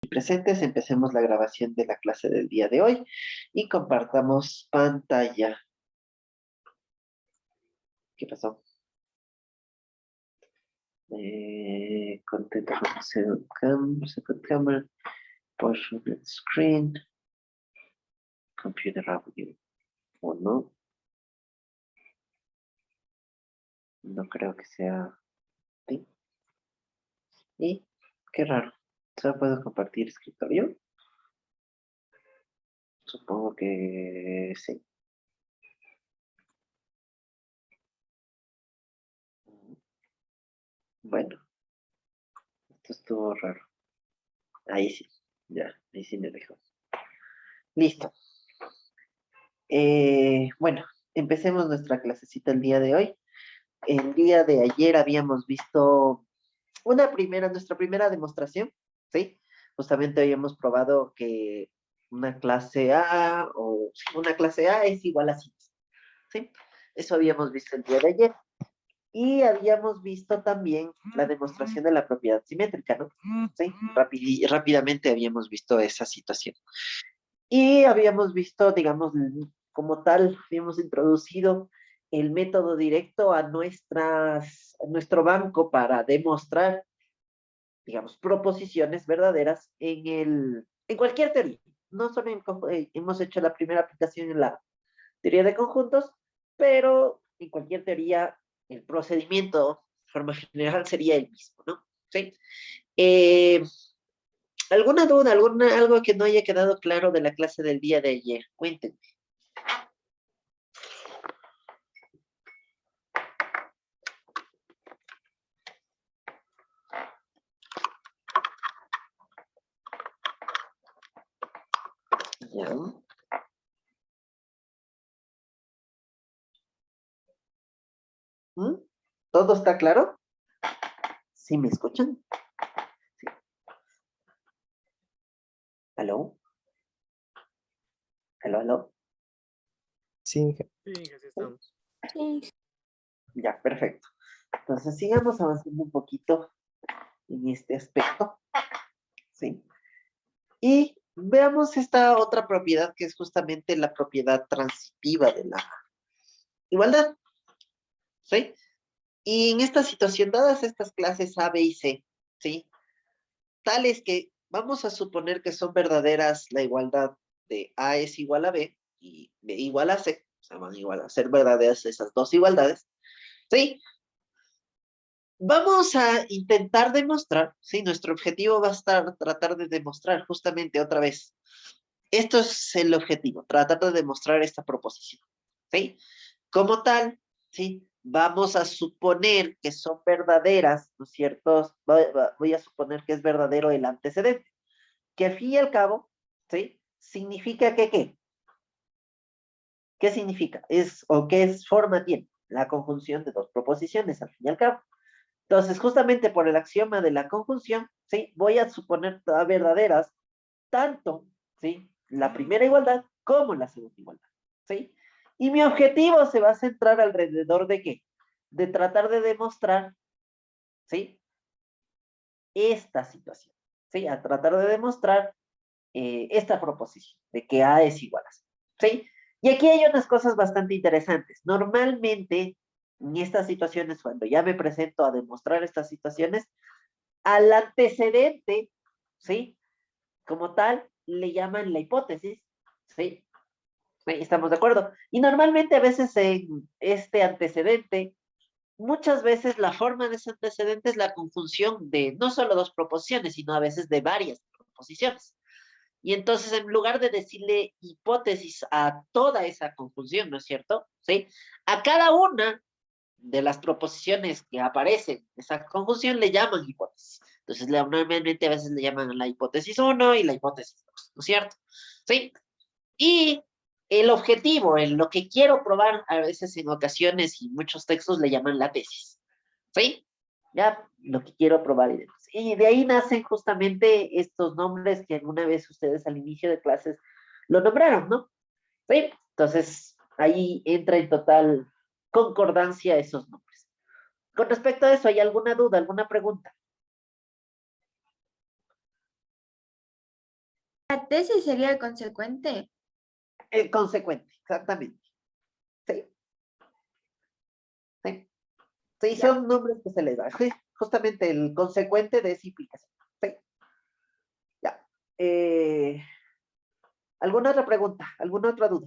Presentes, empecemos la grabación de la clase del día de hoy y compartamos pantalla. ¿Qué pasó? Content from second camera, portion of screen, computer audio. ¿O no? No creo que sea. ¿Sí? Y qué raro. ¿Solo puedo compartir escritorio? Supongo que sí. Bueno, esto estuvo raro. Ahí sí, ya, ahí sí me dejó. Listo. Bueno, empecemos nuestra clasecita el día de hoy. El día de ayer habíamos visto nuestra primera demostración, ¿sí? Justamente habíamos probado que una clase A es igual a 5, ¿sí? Eso habíamos visto el día de ayer. Y habíamos visto también la demostración de la propiedad simétrica, ¿no? Sí, rápidamente habíamos visto esa situación. Y habíamos visto, digamos, como tal, habíamos introducido el método directo a nuestro banco para demostrar, digamos, proposiciones verdaderas en cualquier teoría. No solo hemos hecho la primera aplicación en la teoría de conjuntos, pero en cualquier teoría el procedimiento, de forma general, sería el mismo, ¿no? ¿Sí? Eh, ¿Alguna duda, algo que no haya quedado claro de la clase del día de ayer? Cuéntenme. Ya. ¿Mm? ¿Todo está claro? ¿Sí me escuchan? Sí. ¿Aló? ¿Aló, aló? Sí, Sí, así estamos. Ya, perfecto. Entonces, sigamos avanzando un poquito en este aspecto, ¿sí? Y veamos esta otra propiedad que es justamente la propiedad transitiva de la igualdad, ¿sí? Y en esta situación, dadas estas clases A, B y C, ¿sí? Tales que vamos a suponer que son verdaderas la igualdad de A es igual a B y B igual a C, o sea, van igual a ser verdaderas esas dos igualdades, ¿sí? Vamos a intentar demostrar, ¿sí? Nuestro objetivo va a estar tratar de demostrar justamente otra vez. Esto es el objetivo, tratar de demostrar esta proposición, ¿sí? Como tal, ¿sí? Vamos a suponer que son verdaderas, ¿no es cierto? Voy a suponer que es verdadero el antecedente, que al fin y al cabo, ¿sí? Significa que, ¿qué? ¿Qué significa? O qué forma tiene la conjunción de dos proposiciones, al fin y al cabo. Entonces, justamente por el axioma de la conjunción, ¿sí? Voy a suponer todas verdaderas, tanto, ¿sí? La primera igualdad como la segunda igualdad, ¿sí? Y mi objetivo se va a centrar alrededor de qué? De tratar de demostrar, ¿sí? Esta situación, ¿sí? A tratar de demostrar esta proposición de que A es igual a C, ¿sí? Y aquí hay unas cosas bastante interesantes. Normalmente, en estas situaciones, cuando ya me presento a demostrar estas situaciones, al antecedente, ¿sí? Como tal, le llaman la hipótesis, ¿sí? ¿Sí? ¿Estamos de acuerdo? Y normalmente a veces en este antecedente, muchas veces la forma de ese antecedente es la conjunción de no solo dos proposiciones, sino a veces de varias proposiciones. Y entonces, en lugar de decirle hipótesis a toda esa conjunción, ¿no es cierto? ¿Sí? A cada una de las proposiciones que aparecen en esa conjunción le llaman hipótesis. Entonces, normalmente a veces le llaman la hipótesis 1 y la hipótesis 2, ¿no es cierto? ¿Sí? Y el objetivo, en lo que quiero probar, a veces en ocasiones y muchos textos le llaman la tesis, ¿sí? Ya, lo que quiero probar y demás. Y de ahí nacen justamente estos nombres que alguna vez ustedes al inicio de clases lo nombraron, ¿no? ¿Sí? Entonces, ahí entra en total concordancia esos nombres. Con respecto a eso, ¿hay alguna duda, alguna pregunta? La tesis sería el consecuente. El consecuente, exactamente. ¿Sí? ¿Sí? Sí, Ya. son nombres que se les da. Sí, justamente el consecuente de esa implicación. ¿Sí? Ya. ¿Alguna otra pregunta? ¿Alguna otra duda?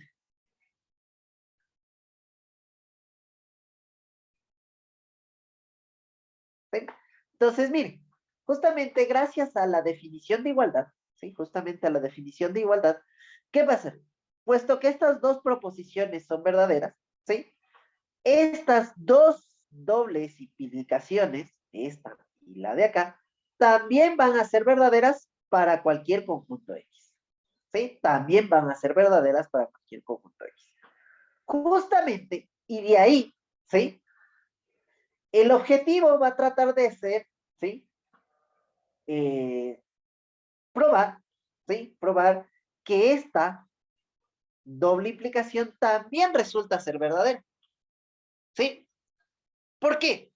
¿Sí? Entonces, miren, justamente gracias a la definición de igualdad, ¿sí? Justamente a la definición de igualdad, ¿qué va a hacer? Puesto que estas dos proposiciones son verdaderas, ¿sí? Estas dos dobles implicaciones, esta y la de acá, también van a ser verdaderas para cualquier conjunto X. ¿Sí? También van a ser verdaderas para cualquier conjunto X. Justamente, y de ahí, ¿sí? El objetivo va a tratar de ser, ¿sí? Eh, probar, ¿sí? Probar que esta doble implicación también resulta ser verdadera. ¿Sí? ¿Por qué?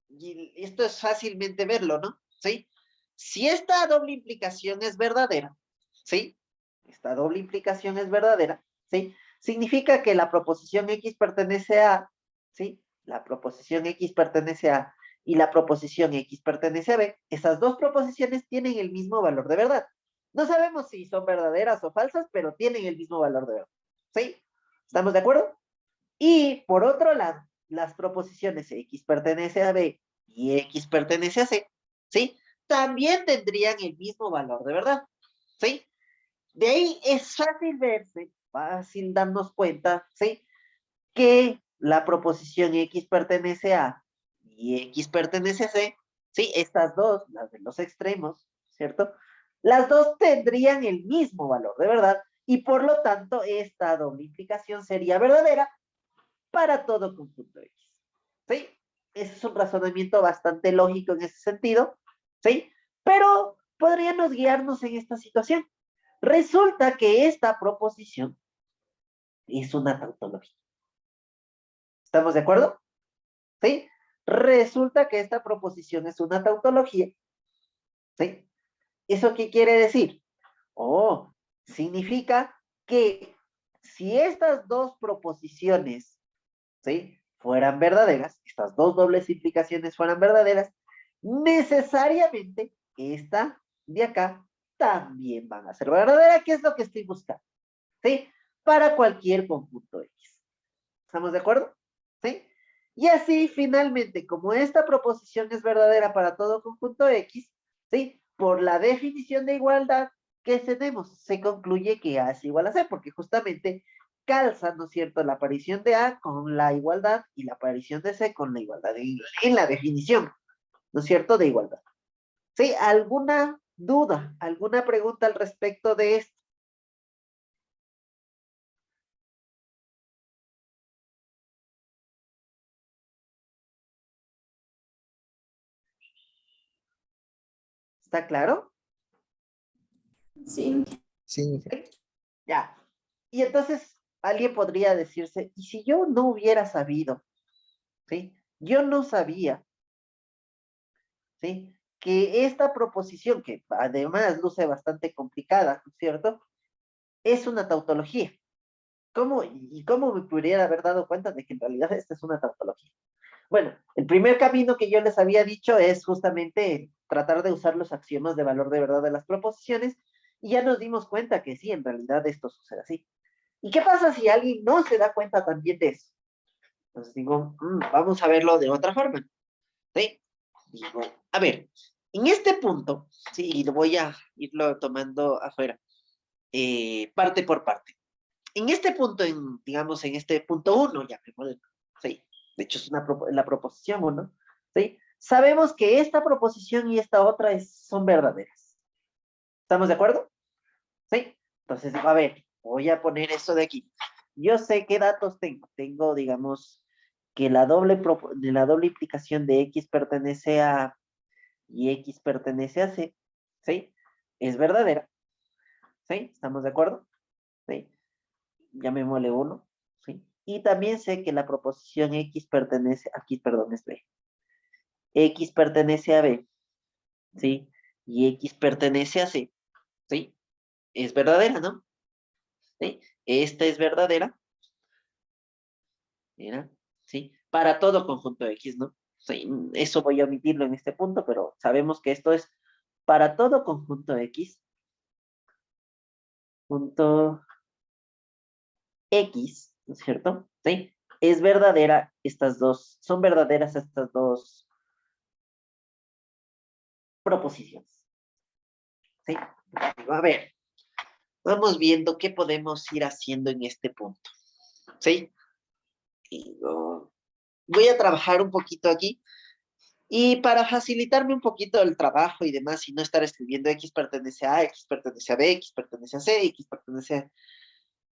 Y esto es fácilmente verlo, ¿no? ¿Sí? Si esta doble implicación es verdadera, ¿sí? Esta doble implicación es verdadera, ¿sí? Significa que la proposición X pertenece a, ¿sí? La proposición X pertenece a y la proposición X pertenece a B. Esas dos proposiciones tienen el mismo valor de verdad. No sabemos si son verdaderas o falsas, pero tienen el mismo valor de verdad, ¿sí? ¿Estamos de acuerdo? Y por otro lado, las proposiciones X pertenece a B y X pertenece a C, ¿sí? También tendrían el mismo valor de verdad, ¿sí? De ahí es fácil verse, fácil darnos cuenta, ¿sí? Que la proposición X pertenece a y X pertenece a C, ¿sí? Estas dos, las de los extremos, ¿cierto? Las dos tendrían el mismo valor de verdad y por lo tanto esta doble implicación sería verdadera para todo conjunto X. ¿Sí? Ese es un razonamiento bastante lógico en ese sentido, ¿sí? Pero podríamos guiarnos en esta situación. Resulta que esta proposición es una tautología. ¿Estamos de acuerdo? ¿Sí? Resulta que esta proposición es una tautología, ¿sí? ¿Eso qué quiere decir? Oh, significa que si estas dos proposiciones, ¿sí? Fueran verdaderas, estas dos dobles implicaciones fueran verdaderas, necesariamente esta de acá también van a ser verdaderas, que es lo que estoy buscando, ¿sí? Para cualquier conjunto X. ¿Estamos de acuerdo? ¿Sí? Y así, finalmente, como esta proposición es verdadera para todo conjunto X, ¿sí? Por la definición de igualdad que tenemos, se concluye que A es igual a C, porque justamente calza, ¿no es cierto?, la aparición de A con la igualdad y la aparición de C con la igualdad en la definición, ¿no es cierto?, de igualdad. ¿Sí? ¿Alguna duda, alguna pregunta al respecto de esto? ¿Está claro? Sí. Sí, ¿Sí? Ya. Y entonces alguien podría decirse, ¿y si yo no hubiera sabido? ¿Sí? Yo no sabía, ¿sí? Que esta proposición, que además luce bastante complicada, ¿no es cierto? Es una tautología. ¿Cómo, y cómo me pudiera haber dado cuenta de que en realidad esta es una tautología? Bueno, el primer camino que yo les había dicho es justamente tratar de usar los axiomas de valor de verdad de las proposiciones, y ya nos dimos cuenta que sí, en realidad esto sucede así. ¿Y qué pasa si alguien no se da cuenta también de eso? Entonces digo, vamos a verlo de otra forma, ¿sí? Digo, a ver, en este punto, sí, y lo voy a irlo tomando afuera, parte por parte. En este punto, digamos, en este punto uno, ya sí, de hecho es la proposición uno, ¿sí? Sabemos que esta proposición y esta otra son verdaderas. ¿Estamos de acuerdo? ¿Sí? Entonces digo, a ver, voy a poner esto de aquí. Yo sé qué datos tengo. Tengo, digamos, que de la doble implicación de X pertenece a y X pertenece a C, ¿sí? Es verdadera, ¿sí? ¿Estamos de acuerdo? ¿Sí? Llamémosle uno, ¿sí? Y también sé que la proposición X pertenece, aquí, perdón, es B. X pertenece a B, ¿sí? Y X pertenece a C, ¿sí? es verdadera, ¿no? ¿Sí? Esta es verdadera. Mira, ¿sí? Para todo conjunto X, ¿no? Sí, eso voy a omitirlo en este punto, pero sabemos que esto es para todo conjunto X, punto X, ¿no es cierto? ¿Sí? Es verdadera estas dos, son verdaderas estas dos proposiciones. ¿Sí? A ver, vamos viendo qué podemos ir haciendo en este punto. ¿Sí? Y, voy a trabajar un poquito aquí. Y para facilitarme un poquito el trabajo y demás, y no estar escribiendo X pertenece a A, X pertenece a B, X pertenece a C, X pertenece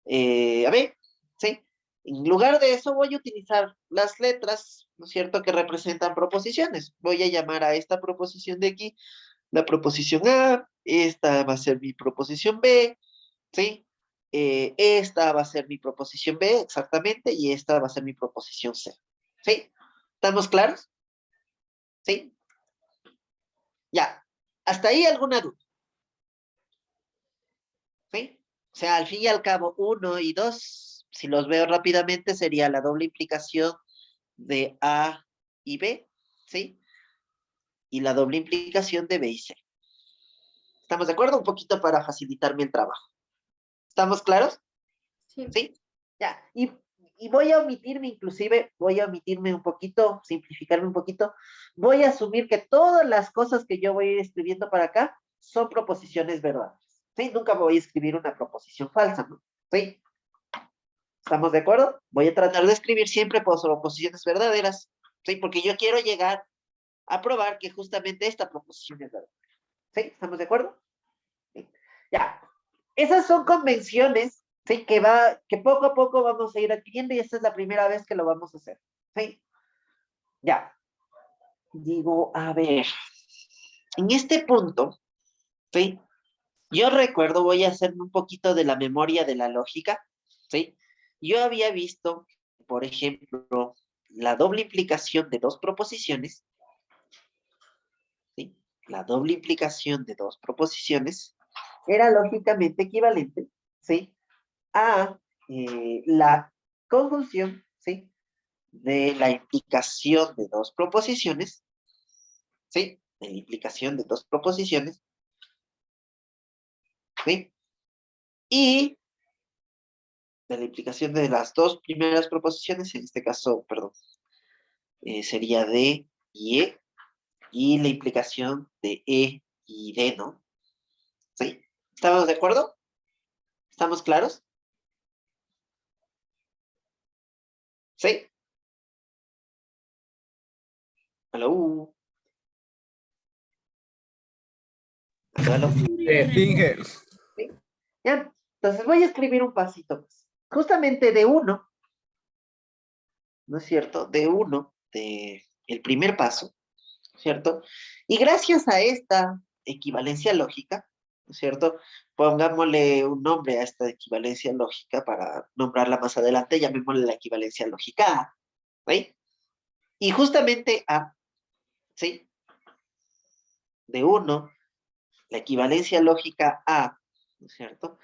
a B, ¿sí? En lugar de eso voy a utilizar las letras, ¿no es cierto?, que representan proposiciones. Voy a llamar a esta proposición de aquí la proposición A, esta va a ser mi proposición B, ¿sí? Esta va a ser mi proposición B, exactamente, y esta va a ser mi proposición C, ¿sí? ¿Estamos claros? ¿Sí? Ya. ¿Hasta ahí alguna duda? ¿Sí? O sea, al fin y al cabo, uno y dos, si los veo rápidamente, sería la doble implicación de A y B, ¿sí? Y la doble implicación de B y C. ¿Estamos de acuerdo? Un poquito para facilitarme el trabajo. ¿Estamos claros? Sí. ¿Sí? Ya. Y voy a omitirme, inclusive, voy a omitirme un poquito, simplificarme un poquito. Voy a asumir que todas las cosas que yo voy a ir escribiendo para acá son proposiciones verdaderas. ¿Sí? Nunca voy a escribir una proposición falsa, ¿no? ¿Sí? ¿Estamos de acuerdo? Voy a tratar de escribir siempre proposiciones verdaderas, ¿sí? Porque yo quiero llegar a probar que justamente esta proposición es verdadera. ¿Sí? ¿Estamos de acuerdo? ¿Sí? Ya. Esas son convenciones, ¿sí? Que poco a poco vamos a ir adquiriendo y esta es la primera vez que lo vamos a hacer. ¿Sí? Ya. Digo, a ver, en este punto, ¿sí? Yo recuerdo, voy a hacerme un poquito de la memoria de la lógica, ¿sí? Yo había visto, por ejemplo, la doble implicación de dos proposiciones, ¿sí? La doble implicación de dos proposiciones era lógicamente equivalente, ¿sí? A la conjunción, ¿sí? De la implicación de dos proposiciones, ¿sí? De la implicación de dos proposiciones, ¿sí? Y de la implicación de las dos primeras proposiciones, en este caso, perdón, sería D y E, y la implicación de E y D, ¿no? ¿Sí? ¿Estamos de acuerdo? ¿Estamos claros? ¿Sí? ¿Aló? ¿Aló, aló? Inge, ¿Sí? Ya, entonces voy a escribir un pasito más. Justamente de uno, ¿no es cierto? De uno, de el primer paso, ¿cierto? Y gracias a esta equivalencia lógica, ¿no es cierto? Pongámosle un nombre a esta equivalencia lógica para nombrarla más adelante, llamémosle la equivalencia lógica A, ¿sí? Y justamente A, ¿sí? De uno, la equivalencia lógica A, ¿no es cierto?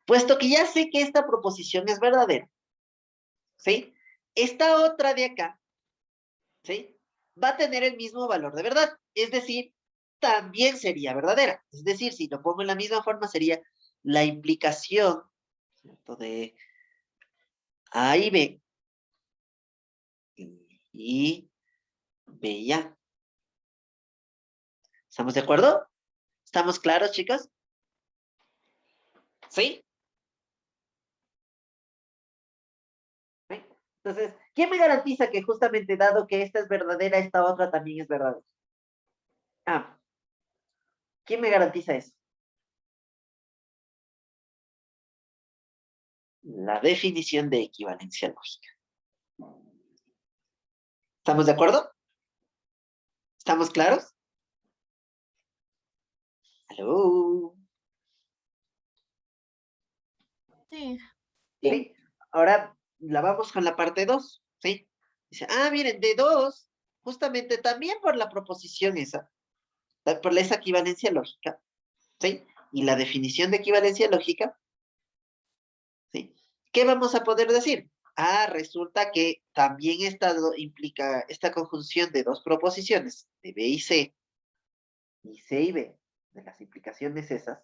Puesto que ya sé que esta proposición es verdadera, ¿sí? Esta otra de acá, ¿sí? Va a tener el mismo valor de verdad, es decir, también sería verdadera. Es decir, si lo pongo en la misma forma, sería la implicación, ¿cierto? De A y B, y B y A. ¿Estamos de acuerdo? ¿Estamos claros, chicos? ¿Sí? ¿Sí? Entonces, ¿quién me garantiza que justamente dado que esta es verdadera, esta otra también es verdadera? Ah, ¿quién me garantiza eso? La definición de equivalencia lógica. ¿Estamos de acuerdo? ¿Estamos claros? ¿Aló? Sí. ¿Sí? Ahora la vamos con la parte 2, ¿sí? Dice, miren, de 2, justamente también por la proposición esa, por esa equivalencia lógica, ¿sí? y la definición de equivalencia lógica, ¿sí? ¿Qué vamos a poder decir? Ah, resulta que también implica esta conjunción de dos proposiciones, de B y C y B, de las implicaciones esas,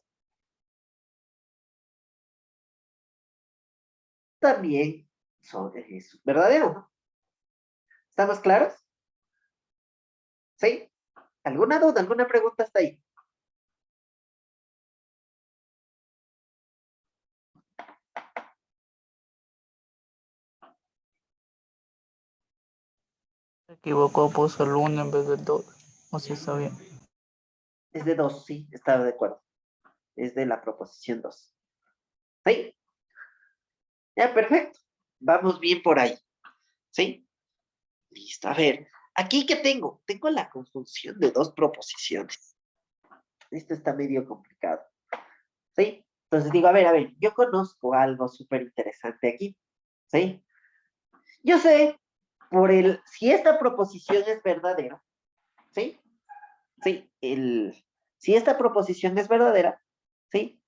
también es verdadero, ¿no? ¿Estamos claros? ¿Sí? ¿Alguna duda, alguna pregunta hasta ahí? Se equivocó, puso el 1 en vez del 2. O si está bien. Es de 2, sí, estaba de acuerdo. Es de la proposición 2. ¿Sí? Ya, perfecto. Vamos bien por ahí. ¿Sí? Listo. A ver, aquí que tengo. Tengo la conjunción de dos proposiciones. Esto está medio complicado. ¿Sí? Entonces digo, a ver, yo conozco algo súper interesante aquí. ¿Sí? Yo sé, si esta proposición es verdadera, ¿sí? Sí, si esta proposición es verdadera, ¿sí?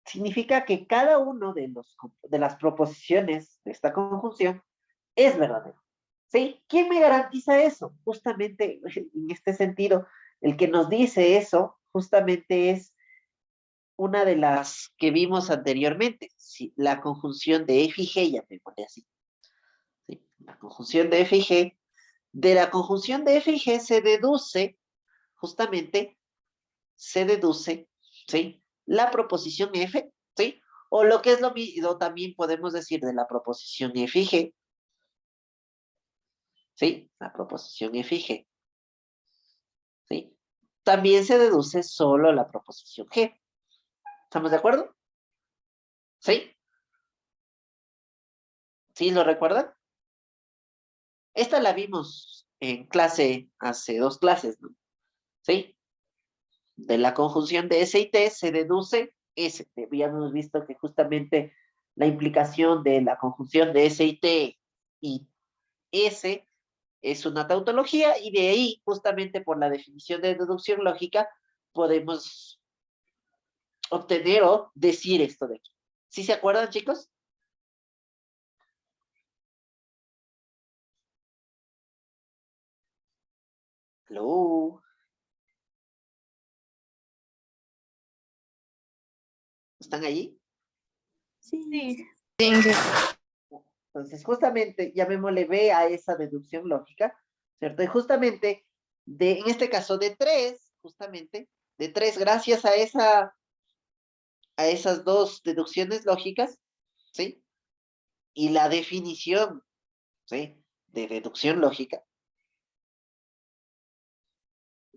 Significa que cada uno de las proposiciones de esta conjunción es verdadero. ¿Sí? ¿Quién me garantiza eso? Justamente en este sentido, el que nos dice eso justamente es una de las que vimos anteriormente, ¿sí? La conjunción de F y G, ya me pone así. ¿Sí? La conjunción de F y G. De la conjunción de F y G justamente, se deduce, ¿sí? La proposición F, ¿sí? O lo que es lo mismo, también podemos decir de la proposición F y G, ¿sí? La proposición F y G, ¿sí? También se deduce solo la proposición G. ¿Estamos de acuerdo? ¿Sí? ¿Sí lo recuerdan? Esta la vimos en clase hace 2 clases, ¿no? ¿Sí? De la conjunción de S y T se deduce S. Habíamos visto que justamente la implicación de la conjunción de S y T y S es una tautología y de ahí, justamente por la definición de deducción lógica, podemos obtener o decir esto de aquí. ¿Sí se acuerdan, chicos? Hello. ¿Están allí? Sí. Sí. Entonces, justamente, llamémosle B a esa deducción lógica, ¿cierto? Y justamente, en este caso de 3, justamente, de 3, gracias a esas dos deducciones lógicas, ¿sí? Y la definición, ¿sí? De deducción lógica,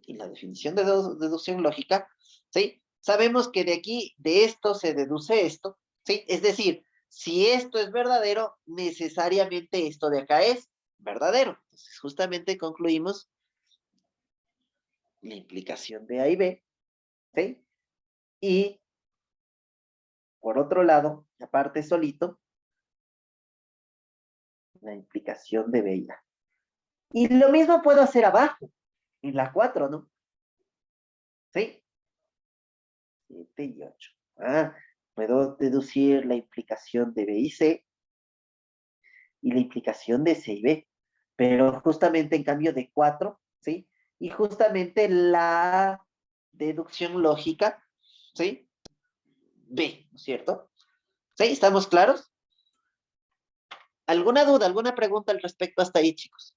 y la definición de deducción lógica, ¿sí? Sabemos que de aquí, de esto se deduce esto, ¿sí? Es decir, si esto es verdadero, necesariamente esto de acá es verdadero. Entonces, justamente concluimos la implicación de A y B, ¿sí? Y, por otro lado, aparte solito, la implicación de B y A. Y lo mismo puedo hacer abajo, en la 4, ¿no? ¿Sí? 7 y 8. Ah, puedo deducir la implicación de B y C y la implicación de C y B. Pero justamente en cambio de 4, ¿sí? Y justamente la deducción lógica, ¿sí? B, ¿no es cierto? ¿Sí? ¿Estamos claros? ¿Alguna duda, alguna pregunta al respecto hasta ahí, chicos?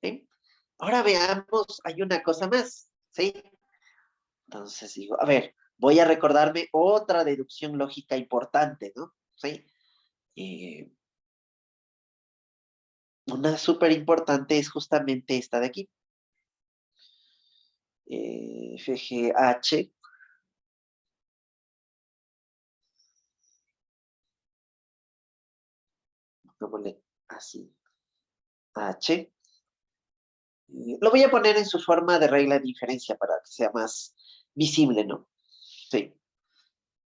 ¿Sí? Ahora veamos, hay una cosa más, ¿sí? Entonces digo, a ver, voy a recordarme otra deducción lógica importante, ¿no? ¿Sí? Eh, una súper importante es justamente esta de aquí. FGH, pongámosle así, H. Lo voy a poner en su forma de regla de diferencia para que sea más visible, ¿no? Sí.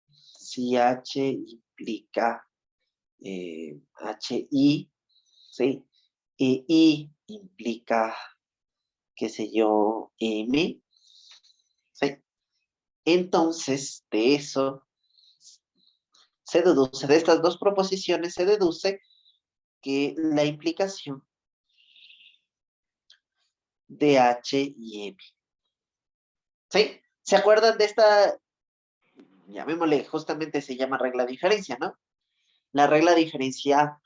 Si H implica HI, ¿sí? I implica, qué sé yo, M. ¿Sí? Entonces, de eso se deduce, de estas dos proposiciones se deduce que la implicación de H y M. ¿Sí? ¿Se acuerdan de esta? Llamémosle, justamente se llama regla de diferencia, ¿no? La regla de diferencia,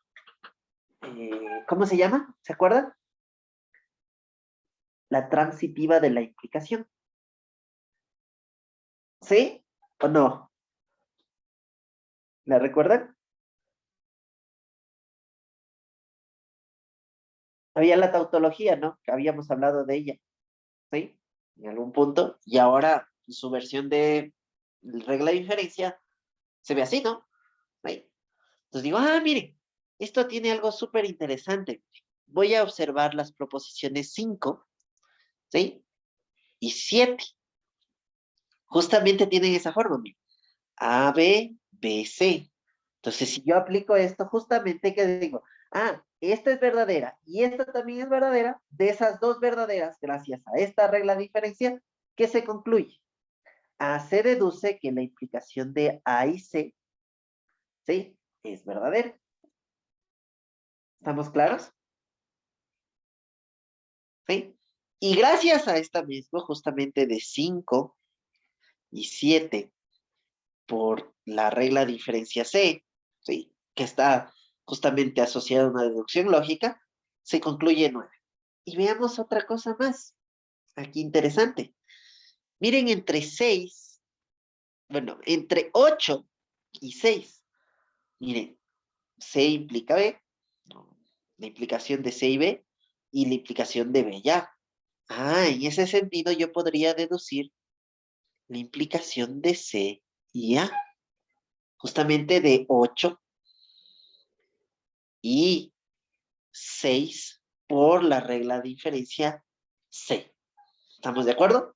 ¿cómo se llama? ¿Se acuerdan? La transitiva de la implicación. ¿Sí o no? ¿La recuerdan? Había la tautología, ¿no? Que habíamos hablado de ella, ¿sí? En algún punto. Y ahora su versión de regla de diferencia se ve así, ¿no? ¿Sí? Entonces digo, miren, esto tiene algo súper interesante. Voy a observar las proposiciones 5, ¿sí? Y 7. Justamente tienen esa forma, miren. A, B, B, C. Entonces, si yo aplico esto, justamente, ¿qué digo? Esta es verdadera y esta también es verdadera. De esas dos verdaderas, gracias a esta regla de diferencia, ¿qué se concluye? Se deduce que la implicación de A y C, ¿sí? Es verdadera. ¿Estamos claros? ¿Sí? Y gracias a esta misma, justamente de 5 y 7, por la regla de diferencia C, ¿sí? Que está justamente asociada a una deducción lógica, se concluye 9. Y veamos otra cosa más, aquí interesante. Miren, entre 8 y 6, miren, C implica B, ¿no? La implicación de C y B, y la implicación de B ya. En ese sentido yo podría deducir la implicación de C y A, justamente de 8 y 6 por la regla de diferencia C. ¿Estamos de acuerdo?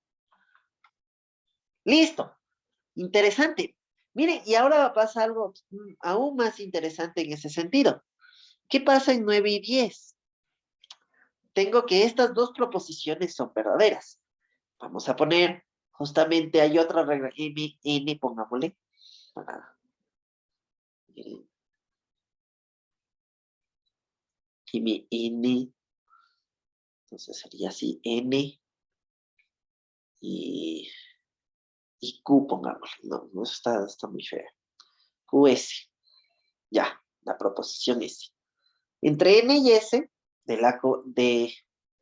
Listo. Interesante. Miren, y ahora pasa algo aún más interesante en ese sentido. ¿Qué pasa en 9 y 10? Tengo que estas dos proposiciones son verdaderas. Vamos a poner, justamente hay otra regla, M, N, pongámosle, para M, N, entonces sería así, N y, y Q, pongámosle. No, no, eso está muy feo. QS, ya, la proposición S. Entre N y S, de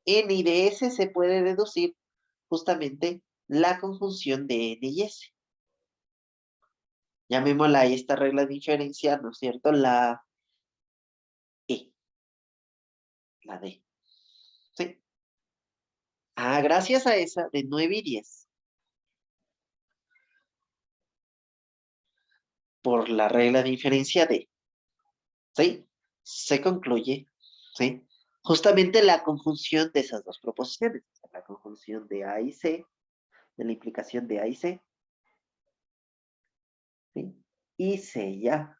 N y de S se puede deducir justamente la conjunción de N y S. Llamémosla esta regla de diferencia, ¿no es cierto? La E, la D. ¿Sí? Gracias a esa de 9 y 10, por la regla de diferencia D, ¿sí? Se concluye, ¿sí? Justamente la conjunción de esas dos proposiciones. La conjunción de A y C, de la implicación de A y C, ¿sí? Y C ya.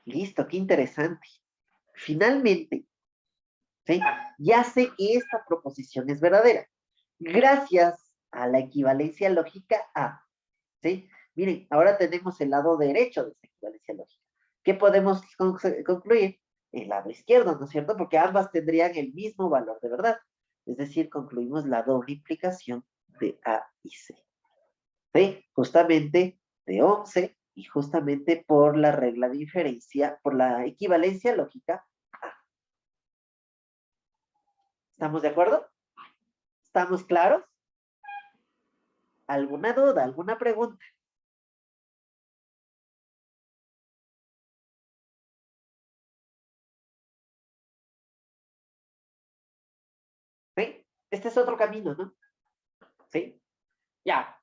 Listo, qué interesante. Finalmente, ¿sí? Ya sé que esta proposición es verdadera. Gracias a la equivalencia lógica A. ¿Sí? Miren, ahora tenemos el lado derecho de esa equivalencia lógica. ¿Qué podemos concluir? El lado izquierdo, ¿no es cierto? Porque ambas tendrían el mismo valor de verdad. Es decir, concluimos la doble implicación de A y C. ¿Sí? Justamente de 11 y justamente por la regla de diferencia, por la equivalencia lógica A. ¿Estamos de acuerdo? ¿Estamos claros? ¿Alguna duda? ¿Alguna pregunta? ¿Sí? Este es otro camino, ¿no? ¿Sí? Ya.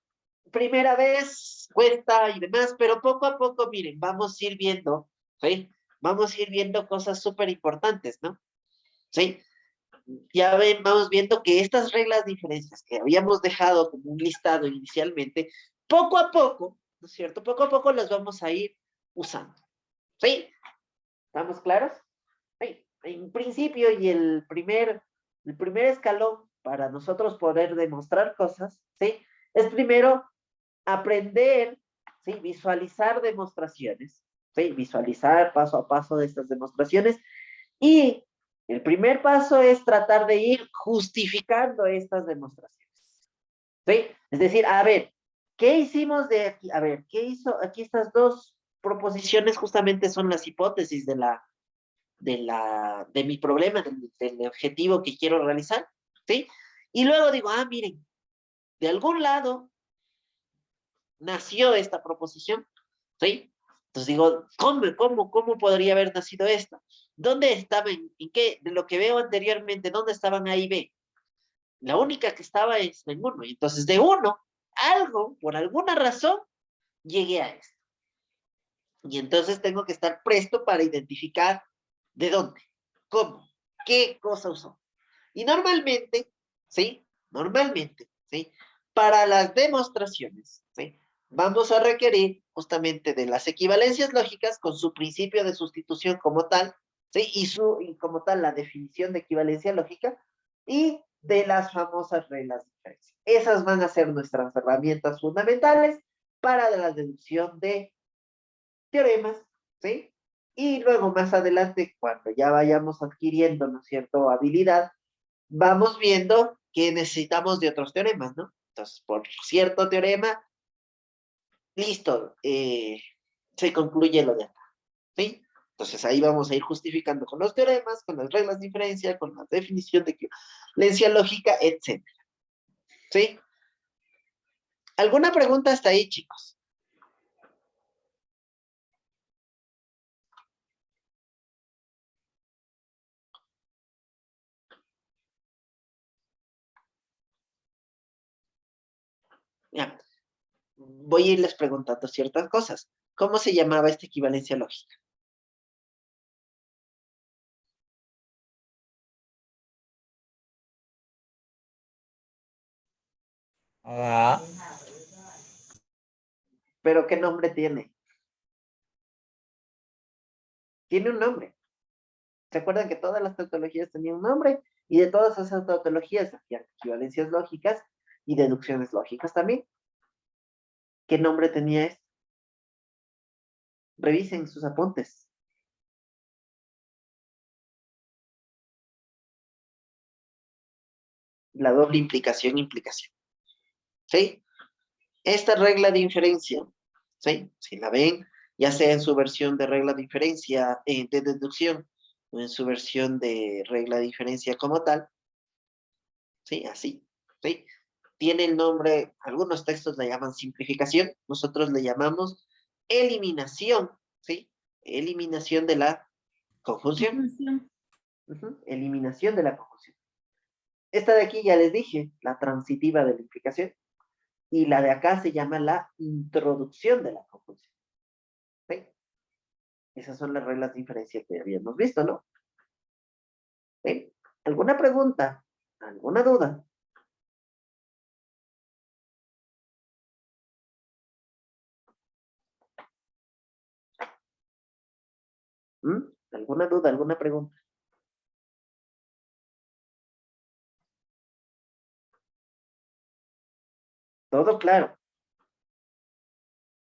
Primera vez, cuesta y demás, pero poco a poco, miren, vamos a ir viendo, ¿sí? Vamos a ir viendo cosas súper importantes, ¿no? ¿Sí? Ya ven, vamos viendo que estas reglas diferencias que habíamos dejado como un listado inicialmente, poco a poco, ¿no es cierto? Poco a poco las vamos a ir usando, ¿sí? ¿Estamos claros? Sí, en principio, y el primer escalón para nosotros poder demostrar cosas, ¿sí? Es primero aprender, ¿sí? Visualizar demostraciones, ¿sí? Visualizar paso a paso de estas demostraciones. Y el primer paso es tratar de ir justificando estas demostraciones, ¿sí? Es decir, a ver, ¿qué hicimos de aquí? A ver, ¿qué hizo? Aquí estas dos proposiciones justamente son las hipótesis de mi problema, del objetivo que quiero realizar, ¿sí? Y luego digo, miren, de algún lado nació esta proposición, ¿sí? Entonces digo, ¿cómo podría haber nacido esta? ¿Dónde estaba, en qué, de lo que veo anteriormente, dónde estaban A y B? La única que estaba es en uno. Y entonces de uno, algo, por alguna razón, llegué a esto. Y entonces tengo que estar presto para identificar de dónde, cómo, qué cosa usó. Y normalmente, ¿sí? Normalmente, ¿sí? Para las demostraciones, ¿sí? Vamos a requerir justamente de las equivalencias lógicas con su principio de sustitución como tal, ¿sí? Y como tal la definición de equivalencia lógica y de las famosas reglas de diferencia. Esas van a ser nuestras herramientas fundamentales para la deducción de teoremas, ¿sí? Y luego más adelante, cuando ya vayamos adquiriendo, ¿no es cierto?, habilidad, vamos viendo que necesitamos de otros teoremas, ¿no? Entonces, por cierto teorema, listo, se concluye lo de acá, ¿sí? Entonces ahí vamos a ir justificando con los teoremas, con las reglas de diferencia, con la definición de equivalencia lógica, etc. ¿Sí? ¿Alguna pregunta hasta ahí, chicos? Ya. Voy a irles preguntando ciertas cosas. ¿Cómo se llamaba esta equivalencia lógica? Ah, ¿Pero qué nombre tiene? Tiene un nombre. ¿Se acuerdan que todas las tautologías tenían un nombre? Y de todas esas tautologías hacían equivalencias lógicas y deducciones lógicas también. ¿Qué nombre tenía esto? Revisen sus apuntes. La doble implicación. ¿Sí? Esta regla de inferencia, ¿sí? Si la ven, ya sea en su versión de regla de inferencia, de deducción, o en su versión de regla de inferencia como tal, ¿sí? Así, ¿sí? Tiene el nombre, algunos textos la llaman simplificación, nosotros le llamamos eliminación, ¿sí? Eliminación de la conjunción. Eliminación de la conjunción. Esta de aquí ya les dije, la transitiva de la implicación, y la de acá se llama la introducción de la conjunción. ¿Sí? Esas son las reglas de inferencia que habíamos visto, ¿no? ¿Sí? ¿Alguna pregunta? ¿Alguna duda? ¿Mm? ¿Alguna duda? ¿Alguna pregunta? Todo claro.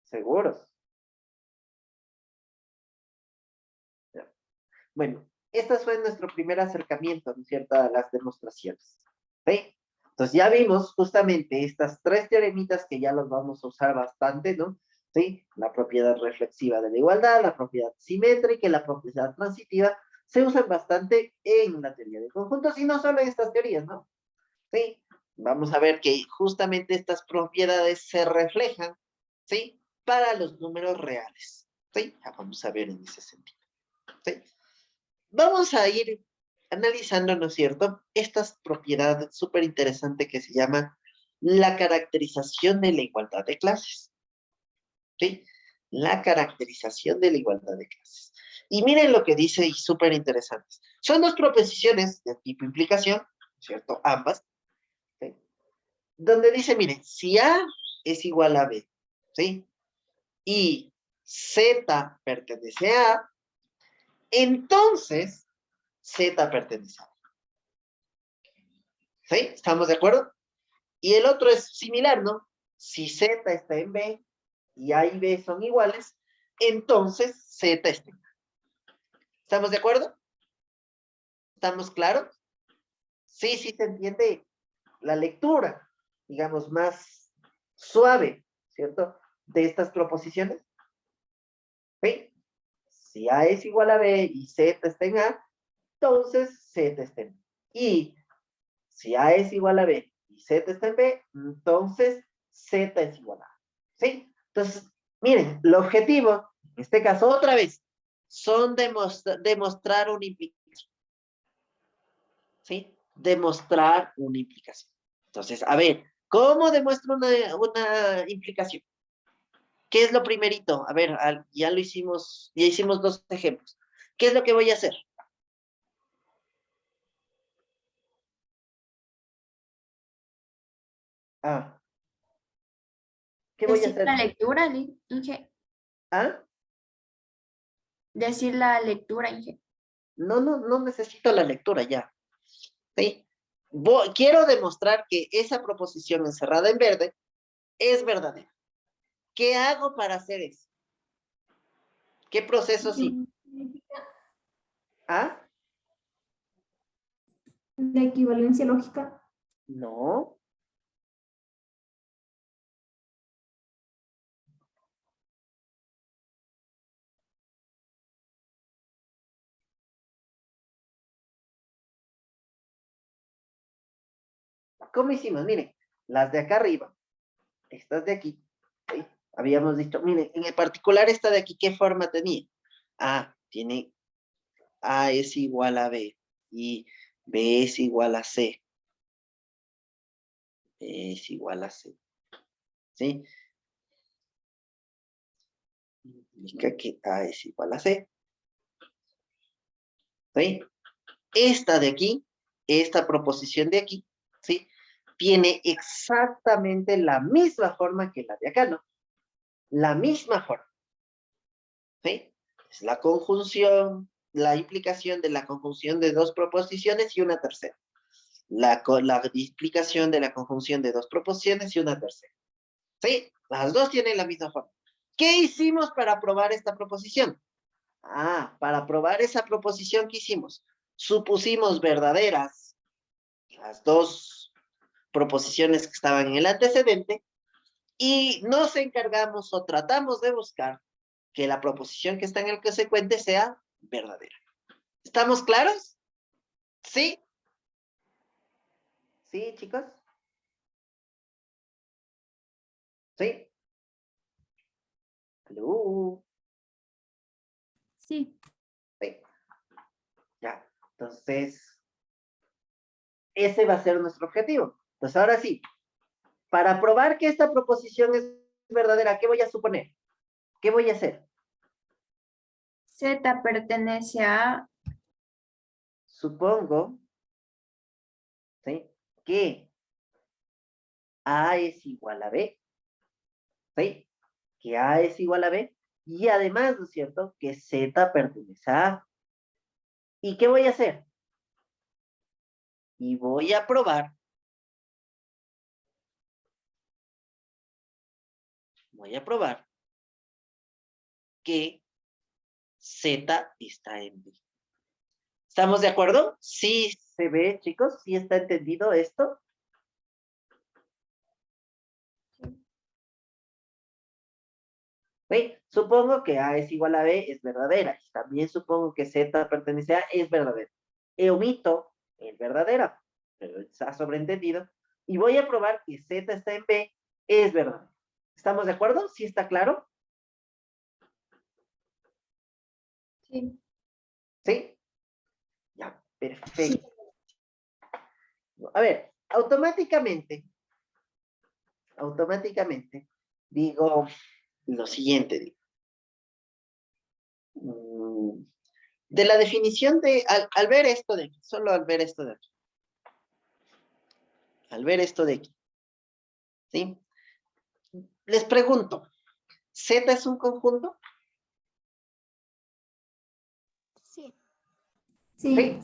Seguros. Ya. Bueno, este fue nuestro primer acercamiento, ¿no es cierto?, a las demostraciones. ¿Sí? Entonces ya vimos justamente estas tres teoremitas que ya los vamos a usar bastante, ¿no? ¿Sí? La propiedad reflexiva de la igualdad, la propiedad simétrica y la propiedad transitiva se usan bastante en la teoría de conjuntos y no solo en estas teorías, ¿no? ¿Sí? Vamos a ver que justamente estas propiedades se reflejan, ¿sí? Para los números reales, ¿sí? Ya vamos a ver en ese sentido, ¿sí? Vamos a ir analizando, ¿no es cierto?, estas propiedades súper interesantes que se llama la caracterización de la igualdad de clases, ¿sí? La caracterización de la igualdad de clases. Y miren lo que dice y súper interesantes. Son dos proposiciones de tipo implicación, ¿cierto? Ambas, ¿sí? Donde dice, miren, si A es igual a B, ¿sí? Y Z pertenece a, entonces Z pertenece a B. ¿Sí? ¿Estamos de acuerdo? Y el otro es similar, ¿no? Si Z está en B y A y B son iguales, entonces Z está en A. ¿Estamos de acuerdo? ¿Estamos claros? Sí, sí se entiende la lectura, digamos, más suave, ¿cierto? De estas proposiciones. ¿Sí? Si A es igual a B y Z está en A, entonces Z está en B. Y si A es igual a B y Z está en B, entonces Z es igual a A. ¿Sí? Entonces, miren, el objetivo, en este caso, otra vez, son demostrar una implicación. ¿Sí? Demostrar una implicación. Entonces, a ver, ¿cómo demuestro una implicación? ¿Qué es lo primerito? A ver, ya lo hicimos, ya hicimos dos ejemplos. ¿Qué es lo que voy a hacer? Ah, ¿qué voy a Decir hacer? la lectura, Inge. ¿Ah? Decir la lectura, Inge. No necesito la lectura ya. ¿Sí? Quiero demostrar que esa proposición encerrada en verde es verdadera. ¿Qué hago para hacer eso? ¿Qué proceso sí? ¿Ah? La equivalencia lógica. No. ¿Cómo hicimos? Miren, las de acá arriba, estas de aquí, ¿sí? Habíamos dicho, miren, en el particular esta de aquí, ¿qué forma tenía? Tiene A es igual a B y B es igual a C. B es igual a C. ¿Sí? Indica que A es igual a C. ¿Sí? Esta de aquí, esta proposición de aquí, ¿sí? Tiene exactamente la misma forma que la de acá, ¿no? La misma forma. ¿Sí? Es la conjunción, la implicación de la conjunción de dos proposiciones y una tercera. La implicación de la conjunción de dos proposiciones y una tercera. ¿Sí? Las dos tienen la misma forma. ¿Qué hicimos para probar esta proposición? Para probar esa proposición, ¿qué hicimos? Supusimos verdaderas las dos proposiciones que estaban en el antecedente y nos encargamos o tratamos de buscar que la proposición que está en el consecuente sea verdadera. ¿Estamos claros? ¿Sí? ¿Sí, chicos? ¿Sí? ¿Aló? Sí. Sí. Ya. Entonces, ese va a ser nuestro objetivo. Entonces, ahora sí, para probar que esta proposición es verdadera, ¿qué voy a suponer? ¿Qué voy a hacer? Z pertenece a... Supongo, ¿sí? Que A es igual a B, ¿sí? Que A es igual a B, y además, ¿no es cierto? Que Z pertenece a A. ¿Y qué voy a hacer? Y voy a probar, que Z está en B. ¿Estamos de acuerdo? ¿Sí se ve, chicos? ¿Sí está entendido esto? ¿Sí? Supongo que A es igual a B, es verdadera. Y también supongo que Z pertenece a A, es verdadera. Omito el verdadera, pero está sobreentendido. Y voy a probar que Z está en B, es verdadero. ¿Estamos de acuerdo? ¿Sí está claro? Sí. ¿Sí? Ya, Sí. perfecto. A ver, automáticamente, digo lo siguiente, digo. De la definición de, al ver esto de aquí, solo al ver esto de aquí. Al ver esto de aquí. ¿Sí? Les pregunto, ¿Z es un conjunto? Sí. Sí. ¿Sí?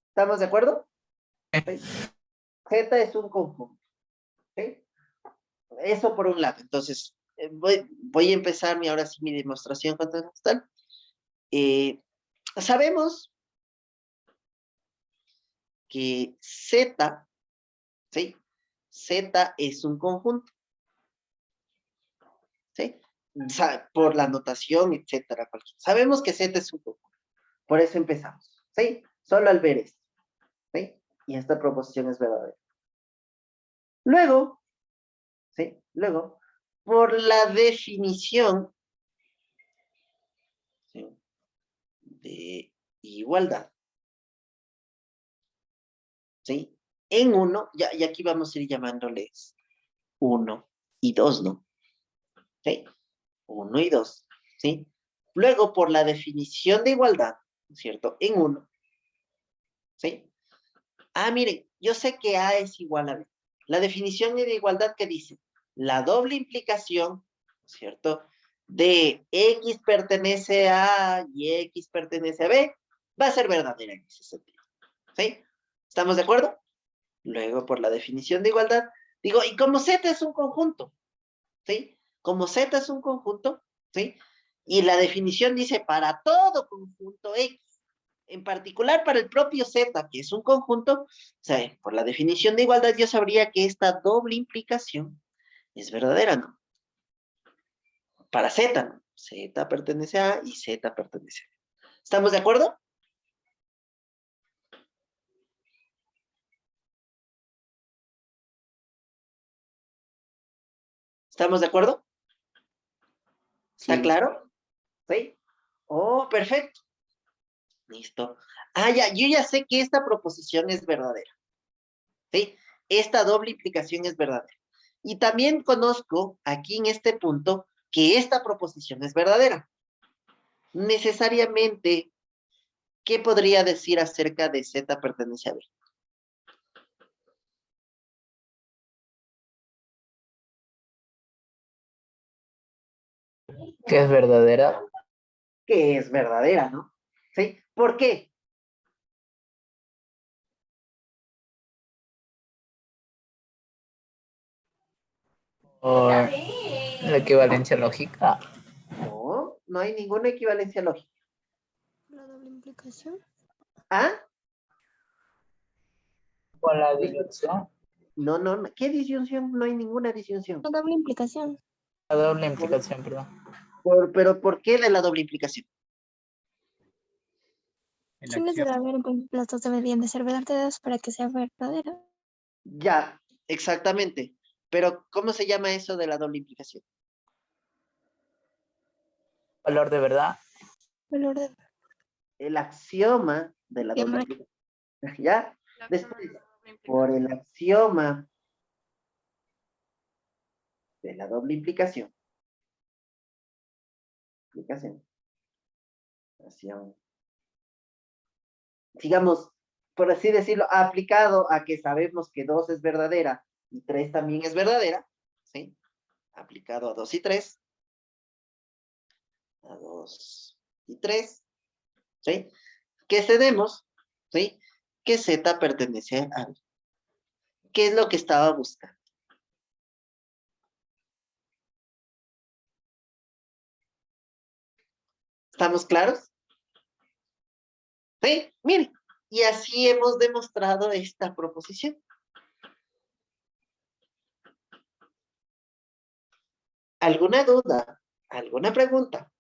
¿Estamos de acuerdo? ¿Sí? Z es un conjunto. ¿Sí? Eso por un lado. Entonces, voy a empezar ahora sí mi demostración contextual. Sabemos que Z, ¿sí? Z es un conjunto, ¿sí? Por la notación, etcétera. Sabemos que Z es un conjunto. Por eso empezamos, ¿sí? Solo al ver esto, ¿sí? Y esta proposición es verdadera. Luego, ¿sí? Luego, por la definición, ¿sí? De igualdad, ¿sí? En uno, y aquí vamos a ir llamándoles 1 y 2, ¿no? ¿Sí? 1 y 2, ¿sí? Luego, por la definición de igualdad, ¿no es cierto? En uno, ¿sí? Ah, miren, yo sé que A es igual a B. La definición de igualdad que dice, la doble implicación, ¿cierto? De X pertenece a A y X pertenece a B, va a ser verdadera en ese sentido, ¿sí? ¿Estamos de acuerdo? Luego, por la definición de igualdad, digo, y como Z es un conjunto, ¿sí? Como Z es un conjunto, ¿sí? Y la definición dice para todo conjunto X, en particular para el propio Z, que es un conjunto, o sea, por la definición de igualdad yo sabría que esta doble implicación es verdadera, ¿no? Para Z, ¿no? Z pertenece a A y Z pertenece a B. ¿Estamos de acuerdo? ¿Estamos de acuerdo? ¿Está Sí. claro? ¿Sí? Oh, perfecto. Listo. Ah, ya, yo ya sé que esta proposición es verdadera. ¿Sí? Esta doble implicación es verdadera. Y también conozco aquí en este punto que esta proposición es verdadera. Necesariamente, ¿qué podría decir acerca de Z pertenece a B? Que es verdadera. Que es verdadera, ¿no? ¿Sí? ¿Por qué? Por la equivalencia lógica. No, no hay ninguna equivalencia lógica. La doble implicación. ¿Ah? Por la disyunción. No, no, no. ¿Qué disyunción? No hay ninguna disyunción. La doble implicación. La doble implicación, perdón. Pero ¿por qué de la doble implicación? Si no es verdadero, pues las dos deberían de ser verdaderas para que sea verdadera. Ya, exactamente. Pero, ¿cómo se llama eso de la doble implicación? Valor de verdad. Valor de El axioma de la doble implicación. ¿Ya? Después, por el axioma de la doble implicación. Implicación. Digamos, por así decirlo, aplicado a que sabemos que 2 es verdadera y 3 también es verdadera, ¿sí? Aplicado a 2 y 3. A 2 y 3, ¿sí? Que cedemos, ¿sí? Que Z pertenece a... ¿Qué es lo que estaba buscando? ¿Estamos claros? ¿Sí? Miren, y así hemos demostrado esta proposición. ¿Alguna duda? ¿Alguna pregunta?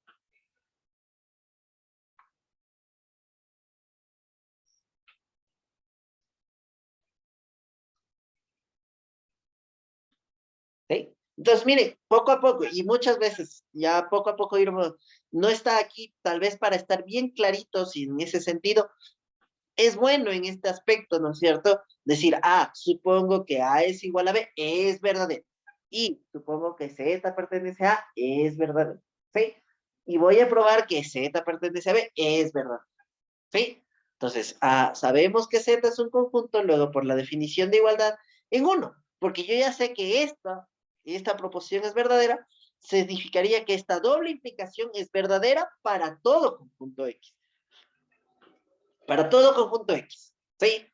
¿Sí? Entonces, mire, poco a poco, y muchas veces, ya poco a poco irnos, no está aquí tal vez para estar bien claritos y en ese sentido, es bueno en este aspecto, ¿no es cierto? Decir, supongo que A es igual a B, es verdadero. Y supongo que Z pertenece a A, es verdadero. ¿Sí? Y voy a probar que Z pertenece a B, es verdadero. ¿Sí? Entonces, sabemos que Z es un conjunto, luego por la definición de igualdad, en uno, porque yo ya sé que esta proposición es verdadera, significaría que esta doble implicación es verdadera para todo conjunto X. para todo conjunto X, ¿sí?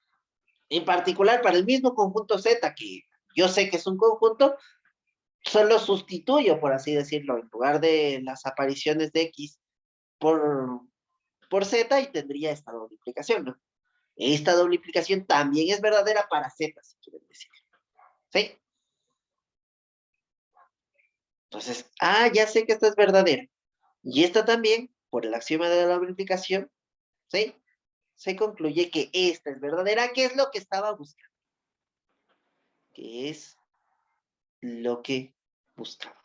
En particular para el mismo conjunto Z, que yo sé que es un conjunto, solo sustituyo, por así decirlo, en lugar de las apariciones de X por Z y tendría esta doble implicación, ¿no? Esta doble implicación también es verdadera para Z, si quieren decir. ¿Sí? Entonces, ya sé que esta es verdadera. Y esta también, por el axioma de la doble implicación, ¿sí? Se concluye que esta es verdadera, que es lo que estaba buscando. Que es lo que buscaba.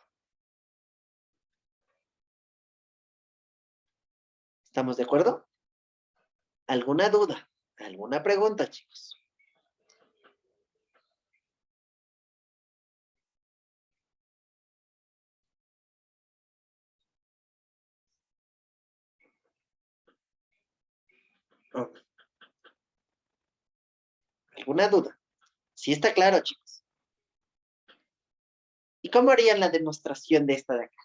¿Estamos de acuerdo? ¿Alguna duda? ¿Alguna pregunta, chicos? No. ¿Alguna duda? Sí está claro, chicos. ¿Y cómo harían la demostración de esta de acá?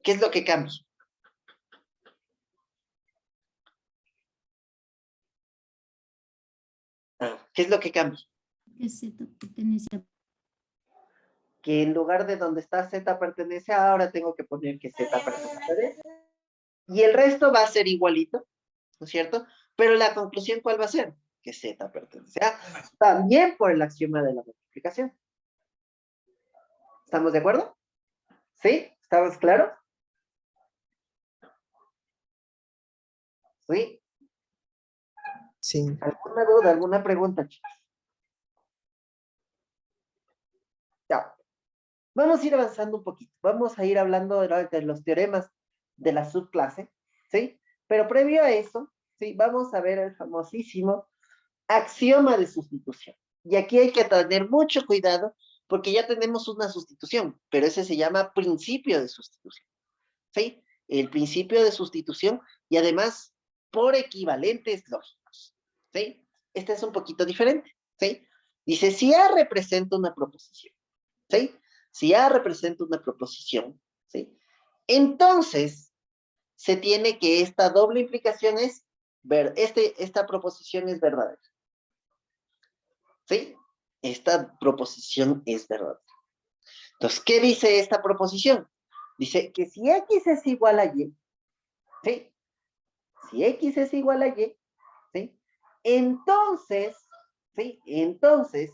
¿Qué es lo que cambia? ¿Qué es lo que cambia? Que Z pertenece a... Que en lugar de donde está Z pertenece a, ahora tengo que poner que Z pertenece a D. Y el resto va a ser igualito, ¿no es cierto? Pero la conclusión, ¿cuál va a ser? Que Z pertenece a, también por el axioma de la multiplicación. ¿Estamos de acuerdo? ¿Sí? ¿Estamos claros? ¿Sí? Sí. ¿Alguna duda, alguna pregunta, chicos? Ya. Vamos a ir avanzando un poquito. Vamos a ir hablando de los teoremas de la subclase, ¿sí? Pero previo a eso, ¿sí? Vamos a ver el famosísimo axioma de sustitución. Y aquí hay que tener mucho cuidado porque ya tenemos una sustitución, pero ese se llama principio de sustitución, ¿sí? El principio de sustitución y además por equivalentes lógicos, ¿sí? Este es un poquito diferente, ¿sí? Dice, si A representa una proposición, ¿sí? Si A representa una proposición, ¿sí? Entonces, se tiene que esta doble implicación es, esta proposición es verdadera. ¿Sí? Esta proposición es verdadera. Entonces, ¿qué dice esta proposición? Dice que si X es igual a Y, ¿sí? Si X es igual a Y, ¿sí? Entonces, ¿sí? Entonces,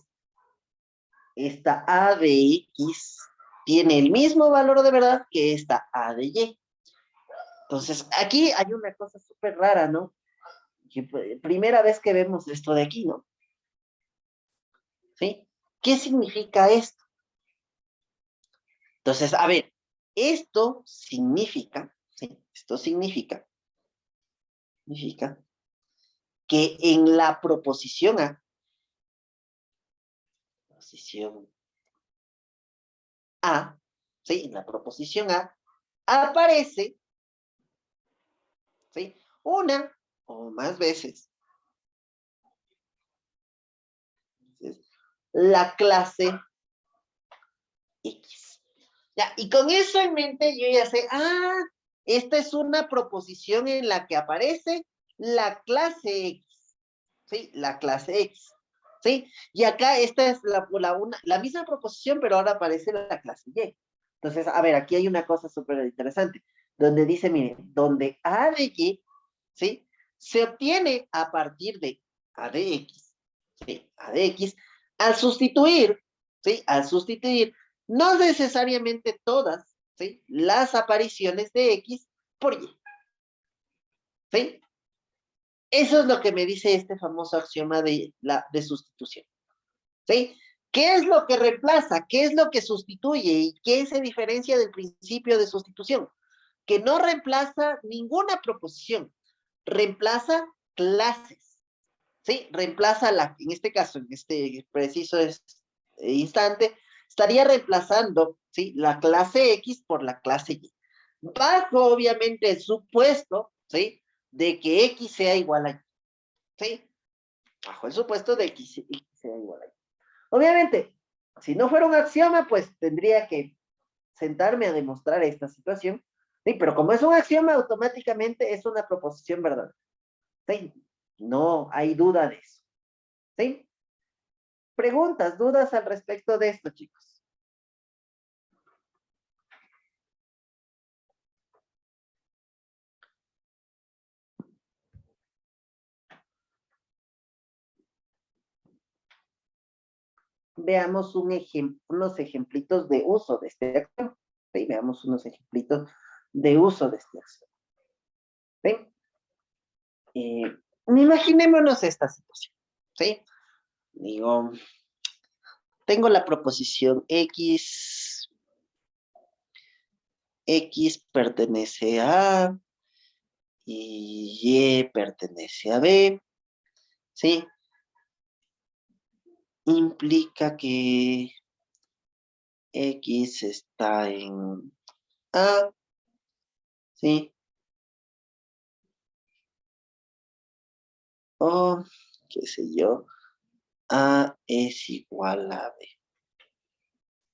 esta A de X tiene el mismo valor de verdad que esta A de Y. Entonces, aquí hay una cosa súper rara, ¿no? Primera vez que vemos esto de aquí, ¿no? ¿Sí? ¿Qué significa esto? Entonces, a ver, esto significa, ¿sí? Esto significa que en la proposición A, ¿sí? En la proposición A, aparece, ¿sí? Una o más veces la clase X. Ya, y con eso en mente yo ya sé, esta es una proposición en la que aparece la clase X, ¿sí? La clase X, ¿sí? Y acá esta es la misma proposición, pero ahora aparece la clase Y. Entonces, a ver, aquí hay una cosa súper interesante, donde dice, miren, donde A de Y, ¿sí? Se obtiene a partir de A de X, ¿sí? A de X, al sustituir, ¿sí? Al sustituir no necesariamente todas, ¿sí? Las apariciones de X por Y, ¿sí? Eso es lo que me dice este famoso axioma de sustitución, ¿sí? ¿Qué es lo que reemplaza? ¿Qué es lo que sustituye? ¿Y qué se diferencia del principio de sustitución? Que no reemplaza ninguna proposición, reemplaza clases, ¿sí? Reemplaza en este caso, en este preciso instante, estaría reemplazando, ¿sí? La clase X por la clase Y. Bajo, obviamente, el supuesto, ¿sí? De que X sea igual a Y, ¿sí? Bajo el supuesto de que X sea igual a Y. Obviamente, si no fuera un axioma, pues tendría que sentarme a demostrar esta situación, Sí, pero como es un axioma, automáticamente es una proposición verdadera. Sí, no hay duda de eso. ¿Sí? Preguntas, dudas al respecto de esto, chicos. Veamos unos ejemplitos de uso de este axioma. ¿Sí? Veamos unos ejemplitos de uso de este axioma. ¿Sí? Imaginémonos esta situación. ¿Sí? Digo, tengo la proposición X pertenece a A y Y pertenece a B. ¿Sí? Implica que X está en A, ¿sí? O, qué sé yo, A es igual a B.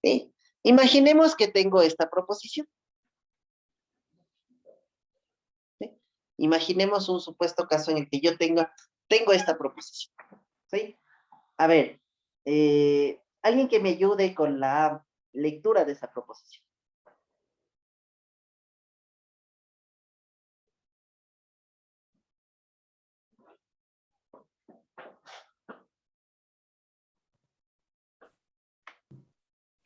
¿Sí? Imaginemos que tengo esta proposición. ¿Sí? Imaginemos un supuesto caso en el que yo tengo esta proposición. ¿Sí? A ver, alguien que me ayude con la lectura de esa proposición.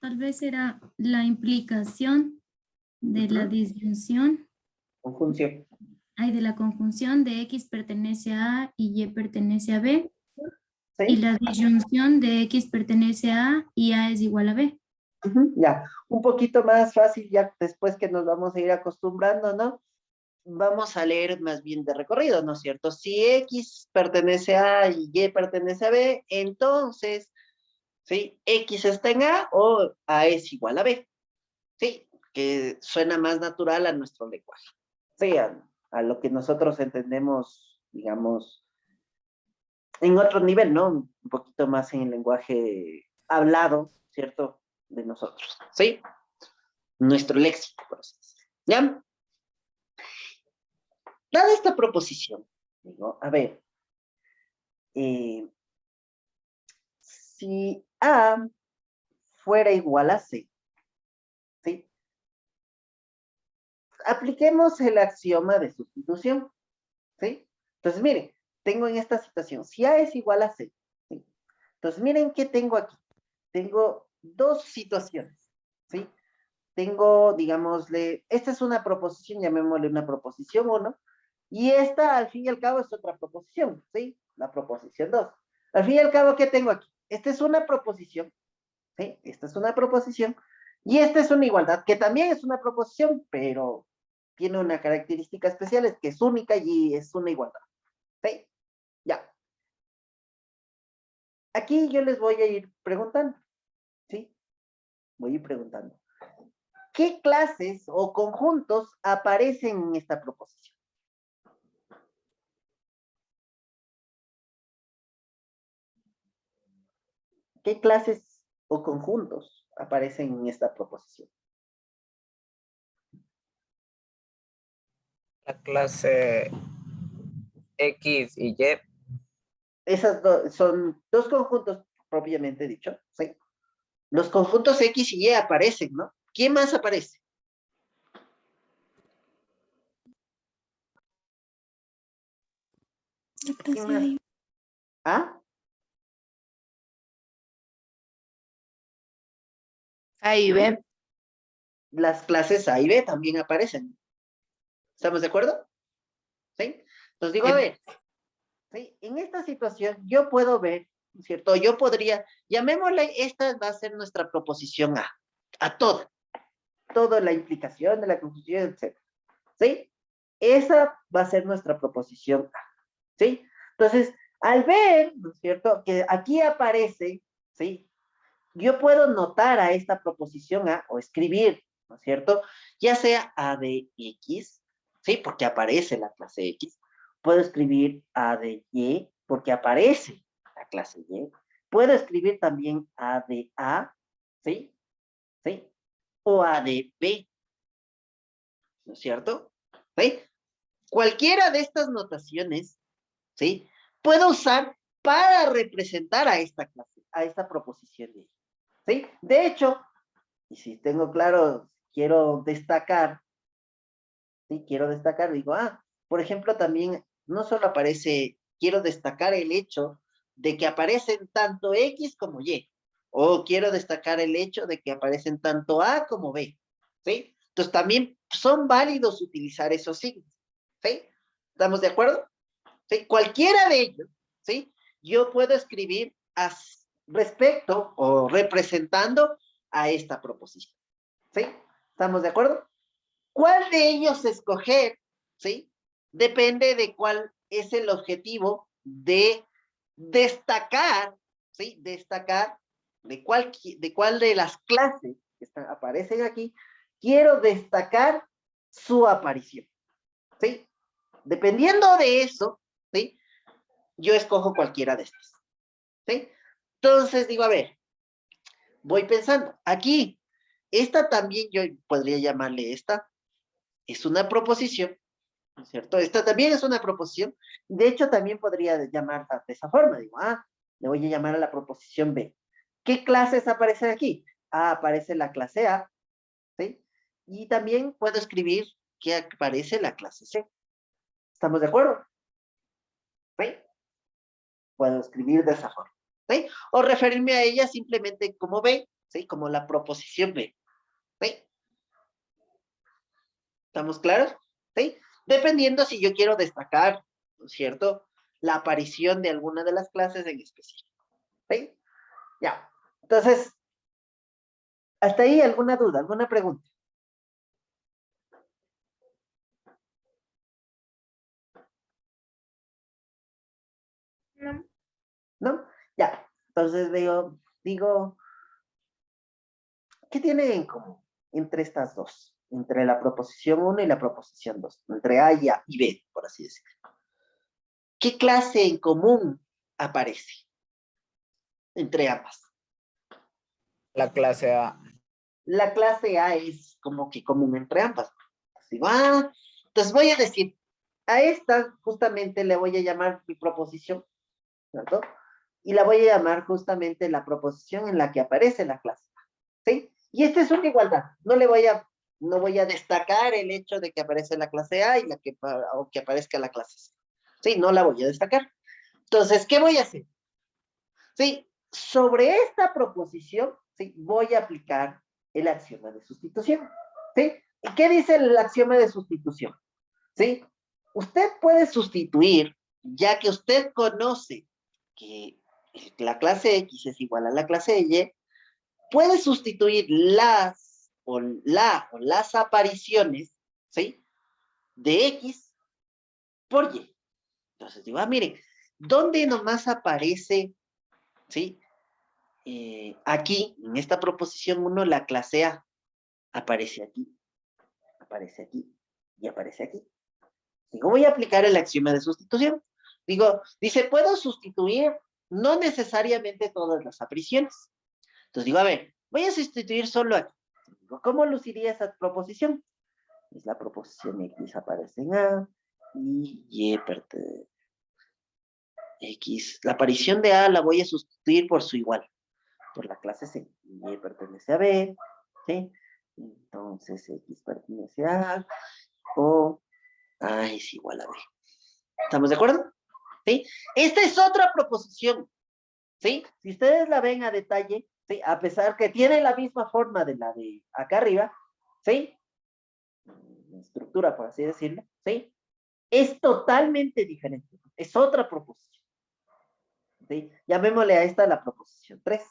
Tal vez era la implicación de la disyunción, Conjunción. de la conjunción de X pertenece a A y Y pertenece a B, y ¿Sí? la disyunción de X pertenece a A y A es igual a B. Ya, un poquito más fácil ya después que nos vamos a ir acostumbrando, ¿no? Vamos a leer más bien de recorrido, ¿no es cierto? Si X pertenece a A y Y pertenece a B, entonces, ¿sí? X está en A o A es igual a B, ¿sí? Que suena más natural a nuestro lenguaje, ¿sí? A lo que nosotros entendemos, digamos, en otro nivel, ¿no? Un poquito más en el lenguaje hablado, ¿cierto? De nosotros, ¿sí? Nuestro léxico, por así decirlo. ¿Ya? Dada esta proposición, digo, a ver, eh, si A fuera igual a C, ¿sí? Apliquemos el axioma de sustitución, ¿sí? Entonces, miren, tengo en esta situación, si A es igual a C, ¿sí? Entonces, miren qué tengo aquí. Tengo dos situaciones, ¿sí? Tengo, digámosle, esta es una proposición, llamémosle una proposición 1, y esta, al fin y al cabo, es otra proposición, ¿sí? La proposición 2. Al fin y al cabo, ¿qué tengo aquí? Esta es una proposición, ¿sí? Esta es una proposición, y esta es una igualdad, que también es una proposición, pero tiene una característica especial, es que es única y es una igualdad, ¿sí? Ya. Aquí yo les voy a ir preguntando, ¿sí? Voy a ir preguntando. ¿Qué clases o conjuntos aparecen en esta proposición? ¿Qué clases o conjuntos aparecen en esta proposición? La clase X y Y. Esas son dos conjuntos propiamente dicho, ¿sí? Los conjuntos X y Y aparecen, ¿no? ¿Quién más aparece? La ¿Quién clase más? ahí. ¿Ah? A y B. Las clases A y B también aparecen. ¿Estamos de acuerdo? ¿Sí? Entonces digo, a ver, ¿sí? En esta situación yo puedo ver, ¿no es cierto? Yo podría, llamémosle, esta va a ser nuestra proposición a toda la implicación de la conjunción, etc. ¿Sí? Esa va a ser nuestra proposición A, ¿sí? Entonces, al ver, ¿no es cierto?, que aquí aparece, ¿sí? Yo puedo notar a esta proposición A o escribir, ¿no es cierto? Ya sea A de X, ¿sí? Porque aparece la clase X. Puedo escribir A de Y porque aparece la clase Y. Puedo escribir también A de A, ¿sí? ¿Sí? O A de B, ¿no es cierto? ¿Sí? Cualquiera de estas notaciones, ¿sí? Puedo usar para representar a esta clase, a esta proposición de Y, ¿sí? De hecho, y si tengo claro, quiero destacar, ¿sí? Quiero destacar, digo, por ejemplo, también no solo aparece, quiero destacar el hecho de que aparecen tanto X como Y, o quiero destacar el hecho de que aparecen tanto A como B, ¿sí? Entonces también son válidos utilizar esos signos, ¿sí? ¿Estamos de acuerdo? ¿Sí? Cualquiera de ellos, ¿sí? Yo puedo escribir respecto o representando a esta proposición, ¿sí? ¿Estamos de acuerdo? ¿Cuál de ellos escoger? ¿Sí? Depende de cuál es el objetivo de destacar, ¿sí? Destacar de cuál de las clases que aparecen aquí, quiero destacar su aparición, ¿sí? Dependiendo de eso, ¿sí? Yo escojo cualquiera de estas, ¿sí? Entonces digo, a ver, voy pensando, aquí, esta también yo podría llamarle esta, es una proposición, ¿no es cierto? Esta también es una proposición, de hecho también podría llamarla de esa forma, digo, le voy a llamar a la proposición B. ¿Qué clases aparecen aquí? Aparece la clase A, ¿sí? Y también puedo escribir que aparece la clase C. ¿Estamos de acuerdo? ¿Sí? Puedo escribir de esa forma, ¿sí? O referirme a ella simplemente como B, ¿sí? Como la proposición B, ¿sí? ¿Estamos claros? ¿Sí? Dependiendo si yo quiero destacar, ¿no es cierto?, la aparición de alguna de las clases en específico, ¿sí? Ya. Entonces, hasta ahí, ¿alguna duda, alguna pregunta? No. ¿No? Ya. Entonces digo, ¿qué tienen en común entre estas dos? Entre la proposición 1 y la proposición 2, entre A y B, por así decirlo. ¿Qué clase en común aparece entre ambas? La clase A. La clase A es como que común entre ambas. Digo, entonces voy a decir, a esta justamente le voy a llamar mi proposición, ¿cierto? Y la voy a llamar justamente la proposición en la que aparece la clase A, ¿sí? Y esta es una igualdad. No voy a destacar el hecho de que aparece la clase A o que aparezca la clase C. Sí, no la voy a destacar. Entonces, ¿qué voy a hacer? Sí, sobre esta proposición, sí, voy a aplicar el axioma de sustitución. ¿Sí? ¿Y qué dice el axioma de sustitución? ¿Sí? Usted puede sustituir, ya que usted conoce que la clase X es igual a la clase Y, puede sustituir las apariciones, ¿sí?, de X por Y. Entonces digo, miren, ¿dónde nomás aparece, ¿sí? Aquí, en esta proposición 1, la clase A aparece aquí y aparece aquí. Digo, voy a aplicar el axioma de sustitución. Dice, puedo sustituir no necesariamente todas las apariciones. Entonces digo, a ver, voy a sustituir solo aquí. Digo, ¿cómo luciría esa proposición? Es la proposición X aparece en A y Y pertenece X. La aparición de A la voy a sustituir por su igual, por la clase C. Y pertenece a B, ¿sí? Entonces X pertenece a A o A es igual a B. ¿Estamos de acuerdo? ¿Sí? Esta es otra proposición, ¿sí? Si ustedes la ven a detalle, ¿sí? A pesar que tiene la misma forma de la de acá arriba, ¿sí? Estructura, por así decirlo, ¿sí? Es totalmente diferente. Es otra proposición, ¿sí? Llamémosle a esta la proposición 3.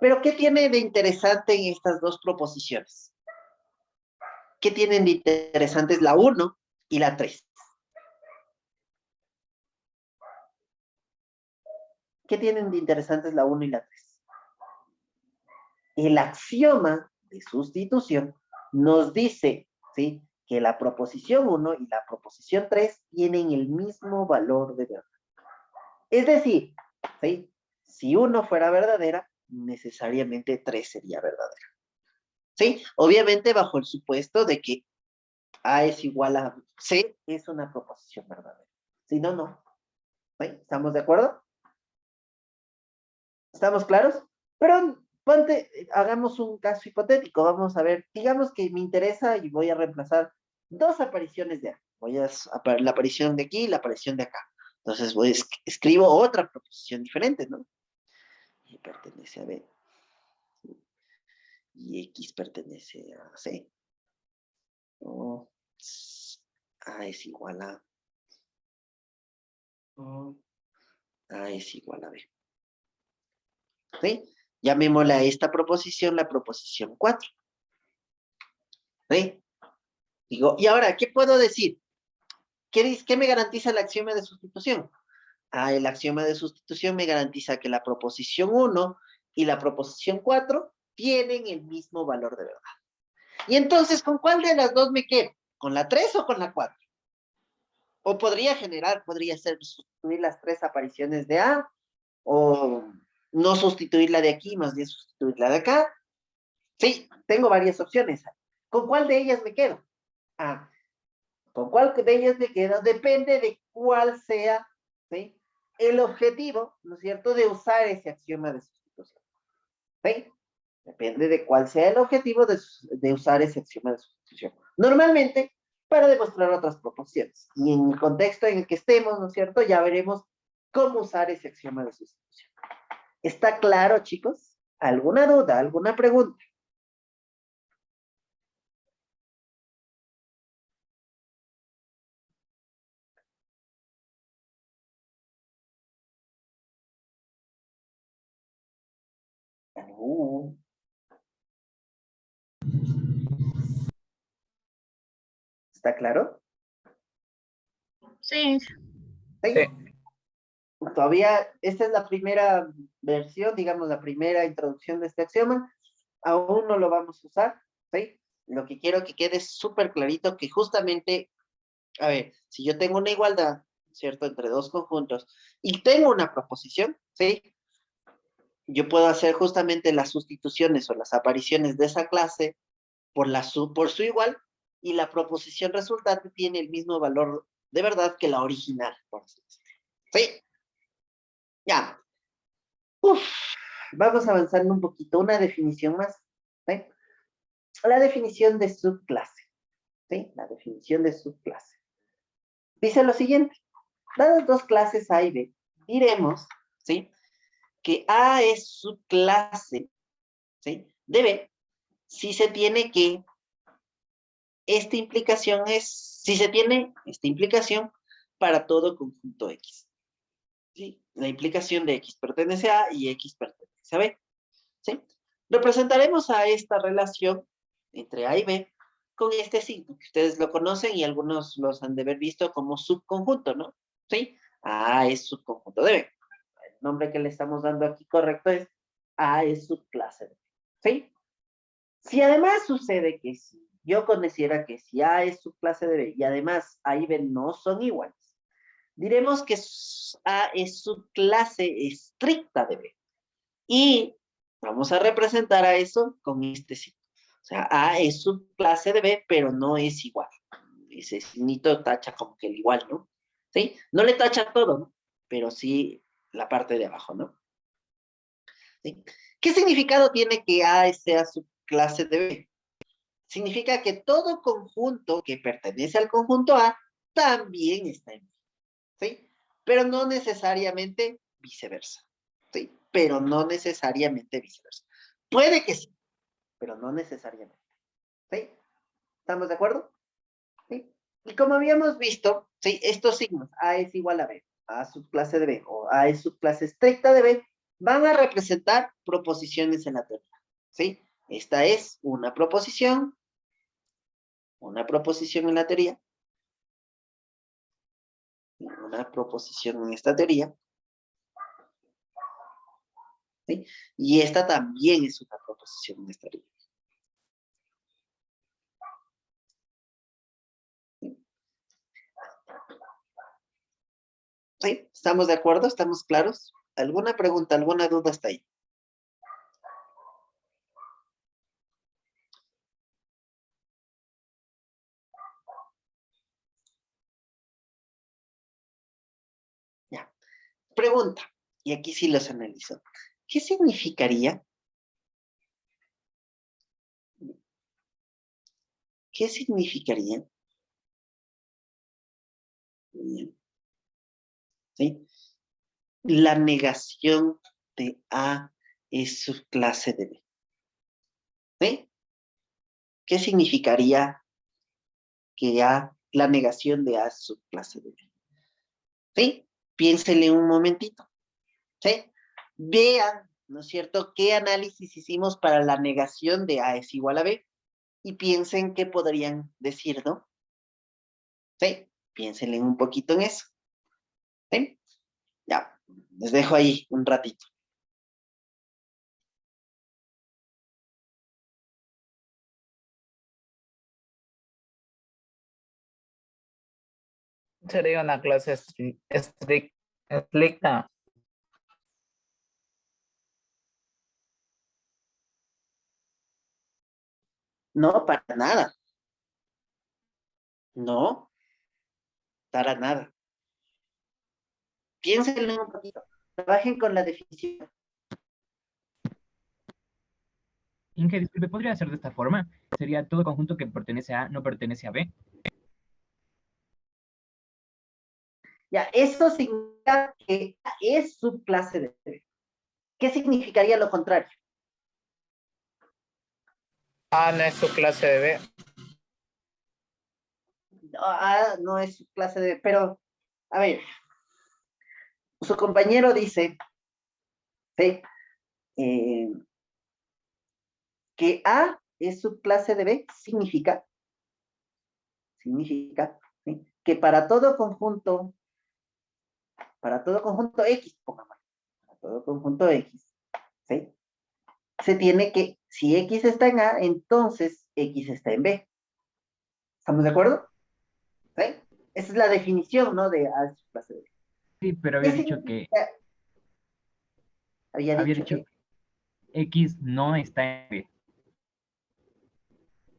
Pero, ¿qué tiene de interesante en estas dos proposiciones? ¿Qué tienen de interesantes la 1 y la 3? ¿Qué tienen de interesantes la 1 y la 3? El axioma de sustitución nos dice, ¿sí?, que la proposición 1 y la proposición 3 tienen el mismo valor de verdad. Es decir, ¿sí?, si 1 fuera verdadera, necesariamente 3 sería verdadera. ¿Sí? Obviamente bajo el supuesto de que A es igual a C, es una proposición verdadera. Si no, no. ¿Sí? ¿Estamos de acuerdo? ¿Estamos claros? Pero ponte, hagamos un caso hipotético. Vamos a ver, digamos que me interesa y voy a reemplazar dos apariciones de A. La aparición de aquí y la aparición de acá. Entonces escribo otra proposición diferente, ¿no? Y pertenece a B. Y X pertenece a C. O A es igual a... o A es igual a B. ¿Sí? Llamémosle a esta proposición la proposición 4. ¿Sí? Digo, y ahora, ¿qué puedo decir? ¿Qué me garantiza el axioma de sustitución? El axioma de sustitución me garantiza que la proposición 1 y la proposición 4 tienen el mismo valor de verdad. Y entonces, ¿con cuál de las dos me quedo? ¿Con la 3 o con la 4? O podría ser sustituir las tres apariciones de A, o no sustituirla de aquí, más bien sustituirla de acá. Sí, tengo varias opciones. ¿Con cuál de ellas me quedo? ¿Con cuál de ellas me quedo? Depende de cuál sea, ¿sí?, el objetivo, ¿no es cierto?, de usar ese axioma de sustitución. ¿Sí? Depende de cuál sea el objetivo de usar ese axioma de sustitución. Normalmente, para demostrar otras proposiciones. Y en el contexto en el que estemos, ¿no es cierto?, ya veremos cómo usar ese axioma de sustitución. ¿Está claro, chicos? ¿Alguna duda? ¿Alguna pregunta? ¿Está claro? Sí. ¿Sí? Sí. Todavía, esta es la primera versión, digamos, la primera introducción de este axioma. Aún no lo vamos a usar, ¿sí? Lo que quiero que quede súper clarito que justamente, a ver, si yo tengo una igualdad, ¿cierto?, entre dos conjuntos y tengo una proposición, ¿sí?, yo puedo hacer justamente las sustituciones o las apariciones de esa clase por su igual, y la proposición resultante tiene el mismo valor de verdad que la original, por así decirlo. ¿Sí? Ya. Uf, vamos avanzando un poquito. Una definición más. ¿Sí? La definición de subclase. ¿Sí? La definición de subclase. Dice lo siguiente. Dadas dos clases A y B, diremos, ¿sí?, que A es subclase, ¿sí?, de B, si se tiene esta implicación para todo conjunto X. ¿Sí? La implicación de X pertenece a A y X pertenece a B. ¿Sí? Representaremos a esta relación entre A y B con este signo, que ustedes lo conocen y algunos los han de haber visto como subconjunto, ¿no? ¿Sí? A es subconjunto de B. El nombre que le estamos dando aquí correcto es A es subclase de B. ¿Sí? Si además sucede que si yo conociera que si A es subclase de B y además A y B no son iguales, diremos que A es subclase estricta de B. Y vamos a representar a eso con este signo. O sea, A es subclase de B, pero no es igual. Ese signito tacha como que el igual, ¿no? ¿Sí? No le tacha todo, ¿no? Pero sí la parte de abajo, ¿no? ¿Sí? ¿Qué significado tiene que A sea subclase de B? Significa que todo conjunto que pertenece al conjunto A también está en B, ¿sí? Pero no necesariamente viceversa, ¿sí? Pero no necesariamente viceversa. Puede que sí, pero no necesariamente, ¿sí? ¿Estamos de acuerdo? ¿Sí? Y como habíamos visto, ¿sí?, estos signos, A es igual a B, A subclase de B, o A es subclase estricta de B, van a representar proposiciones en la teoría, ¿sí? Esta es una proposición en la teoría, una proposición en esta teoría, ¿sí? Y esta también es una proposición en esta teoría. ¿Sí? ¿Estamos de acuerdo? ¿Estamos claros? ¿Alguna pregunta, alguna duda hasta ahí? Pregunta, y aquí sí los analizo. ¿Qué significaría? ¿Qué significaría? ¿Sí? La negación de A es subclase de B. ¿Sí? ¿Qué significaría que A, la negación de A es subclase de B? ¿Sí? Piénsele un momentito. ¿Sí? Vean, ¿no es cierto?, qué análisis hicimos para la negación de A es igual a B y piensen qué podrían decir, ¿no? ¿Sí? Piénsenle un poquito en eso. ¿Sí? Ya, les dejo ahí un ratito. Sería una clase estricta. No, para nada. No, para nada. Piénsenle un poquito. Trabajen con la definición. Inge, disculpe, ¿podría ser de esta forma? Sería todo conjunto que pertenece a A no pertenece a B. Ya, eso significa que A es subclase de B. ¿Qué significaría lo contrario? A no es su clase de B. A no es subclase de B, pero, a ver, su compañero dice, ¿sí? Que A es subclase de B, significa, ¿sí?, que para todo conjunto X, pongamos, para todo conjunto X, ¿sí?, se tiene que, si X está en A, entonces X está en B. ¿Estamos de acuerdo? ¿Sí? Esa es la definición, ¿no?, de A es subclase de B. Sí, pero ¿Qué había dicho que significa? Había dicho que X no está en B.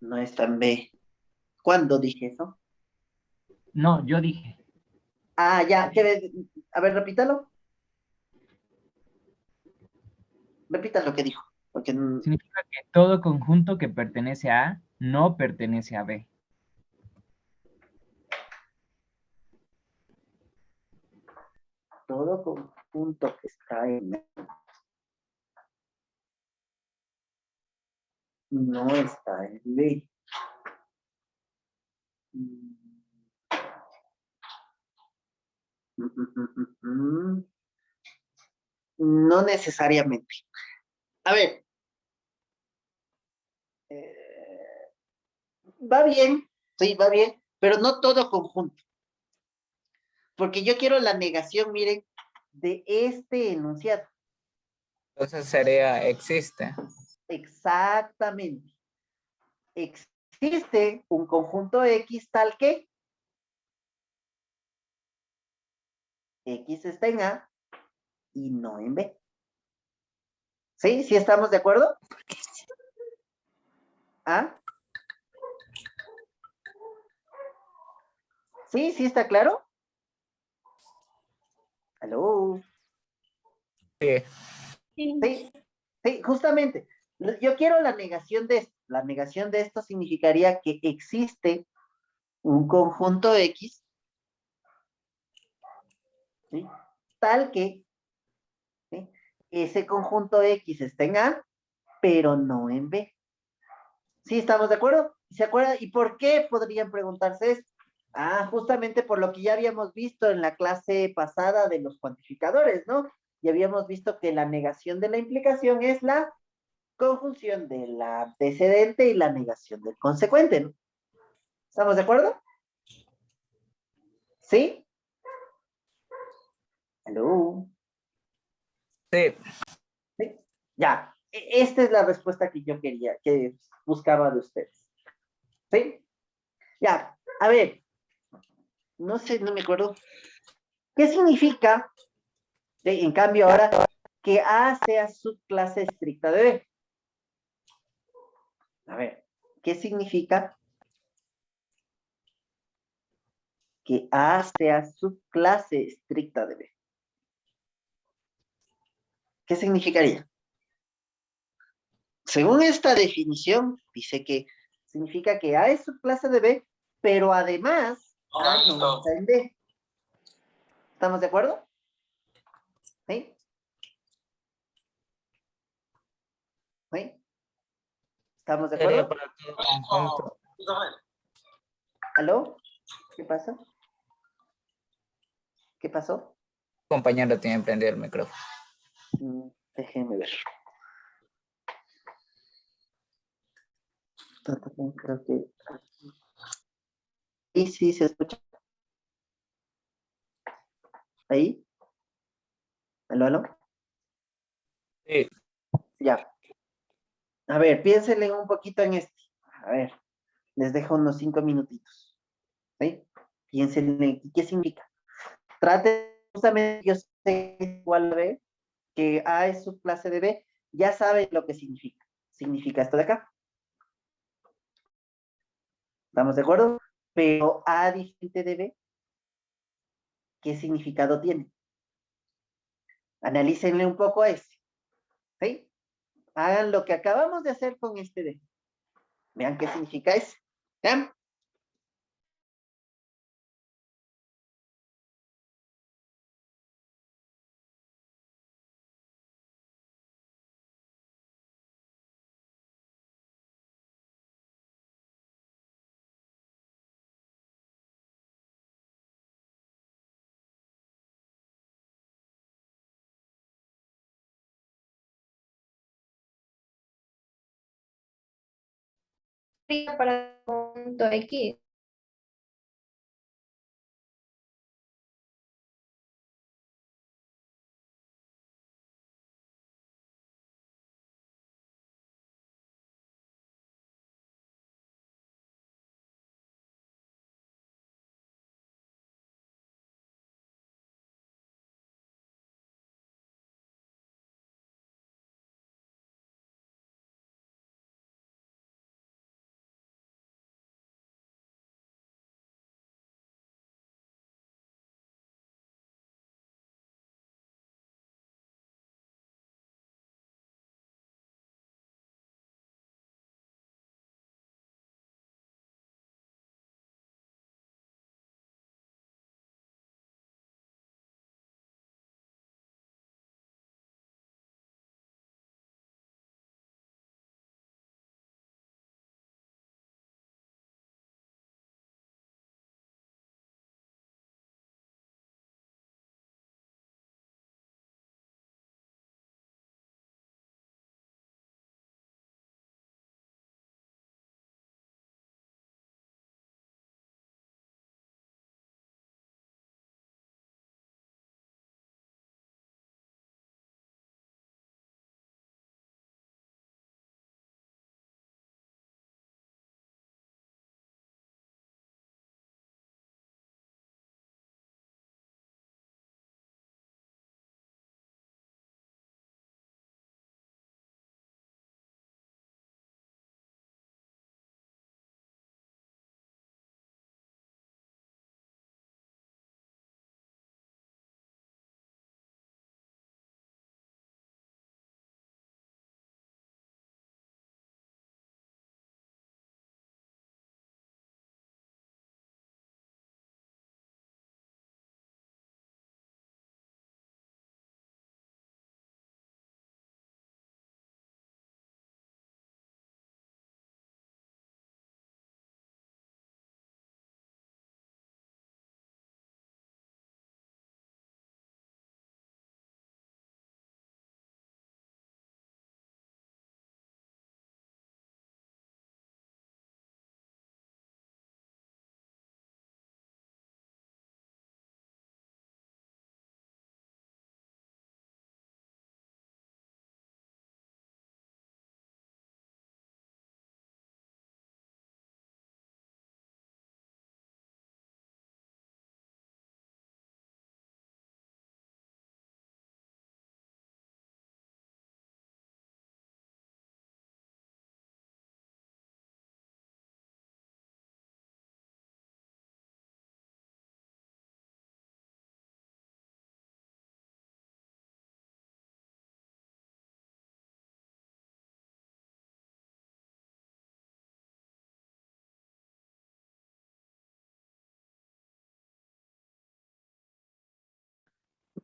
no está en B. ¿Cuándo dije eso? No, yo dije. Ah, ya, a ver, repítalo. Repita lo que dijo, porque Significa que todo conjunto que pertenece a A no pertenece a B. todo conjunto que está en A no está en B. No necesariamente. A ver, va bien, sí, va bien, pero no todo conjunto. Porque yo quiero la negación, miren, de este enunciado. Entonces sería existe. Exactamente. Existe un conjunto X tal que X está en A y no en B. ¿Sí? ¿Sí estamos de acuerdo? ¿Ah? ¿Sí? ¿Sí está claro? ¿Aló? Sí. Sí, sí, justamente. Yo quiero la negación de esto. La negación de esto significaría que existe un conjunto X, ¿sí?, tal que, ¿sí?, ese conjunto X está en A, pero no en B. ¿Sí estamos de acuerdo? ¿Se acuerdan? ¿Y por qué podrían preguntarse esto? Ah, justamente por lo que ya habíamos visto en la clase pasada de los cuantificadores, ¿no? Y habíamos visto que la negación de la implicación es la conjunción del antecedente y la negación del consecuente, ¿no? ¿Estamos de acuerdo? ¿Sí? ¿Aló? Sí. ¿Sí? Ya, esta es la respuesta que yo quería, que buscaba de ustedes. ¿Sí? Ya, a ver, no sé, no me acuerdo. ¿Qué significa, en cambio ahora, que A sea subclase estricta de B? A ver, ¿qué significa que A sea subclase estricta de B? ¿Qué significaría? Según esta definición, dice que significa que A es subclase de B, pero además A no está en B. ¿Estamos de acuerdo? ¿Sí? ¿Sí? ¿Estamos de Sería acuerdo? para todo conjunto. ¿Aló? ¿Qué pasa? ¿Qué pasó? Compañero tiene que prender el micrófono. Déjenme ver. Creo que... Sí, sí, se escucha. ¿Ahí? ¿Aló, aló? Sí, Ya. A ver, piénsenle un poquito en este. A ver, les dejo unos 5 minutitos. ¿Sí? Piénsenle, ¿qué significa? Trate, justamente, yo sé igual B, que A es subclase de B, ya saben lo que significa. Significa esto de acá. ¿Estamos de acuerdo? Pero A diferente de B, ¿qué significado tiene? Analícenle un poco a ese. ¿Sí? Hagan lo que acabamos de hacer con este D. Vean qué significa ese. ¿Vean? Para punto X.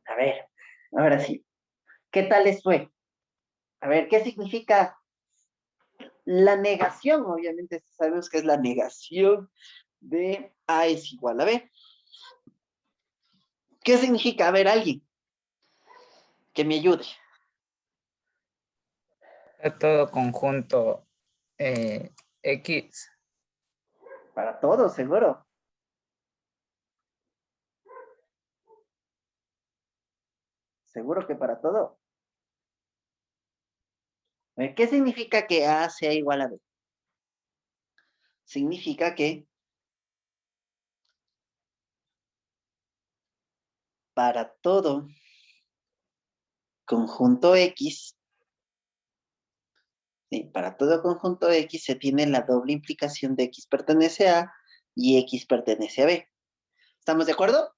A ver, ahora sí. ¿Qué tal les fue? A ver, ¿qué significa la negación? Obviamente sabemos que es la negación de A es igual a B. ¿Qué significa? A ver, alguien que me ayude. Es todo conjunto X. Para todos, seguro. Seguro que para todo. A ver, ¿qué significa que A sea igual a B? Significa que para todo conjunto X, ¿sí? Para todo conjunto X se tiene la doble implicación de X pertenece a y X pertenece a B. ¿Estamos de acuerdo?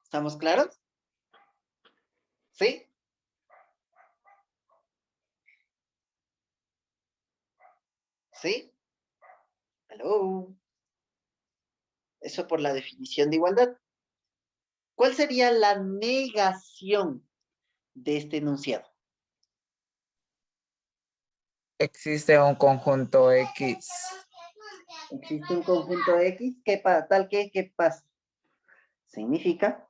¿Estamos claros? ¿Sí? ¿Sí? ¿Aló? Eso por la definición de igualdad. ¿Cuál sería la negación de este enunciado? Existe un conjunto X. Existe un conjunto X que tal que, ¿qué pasa? Significa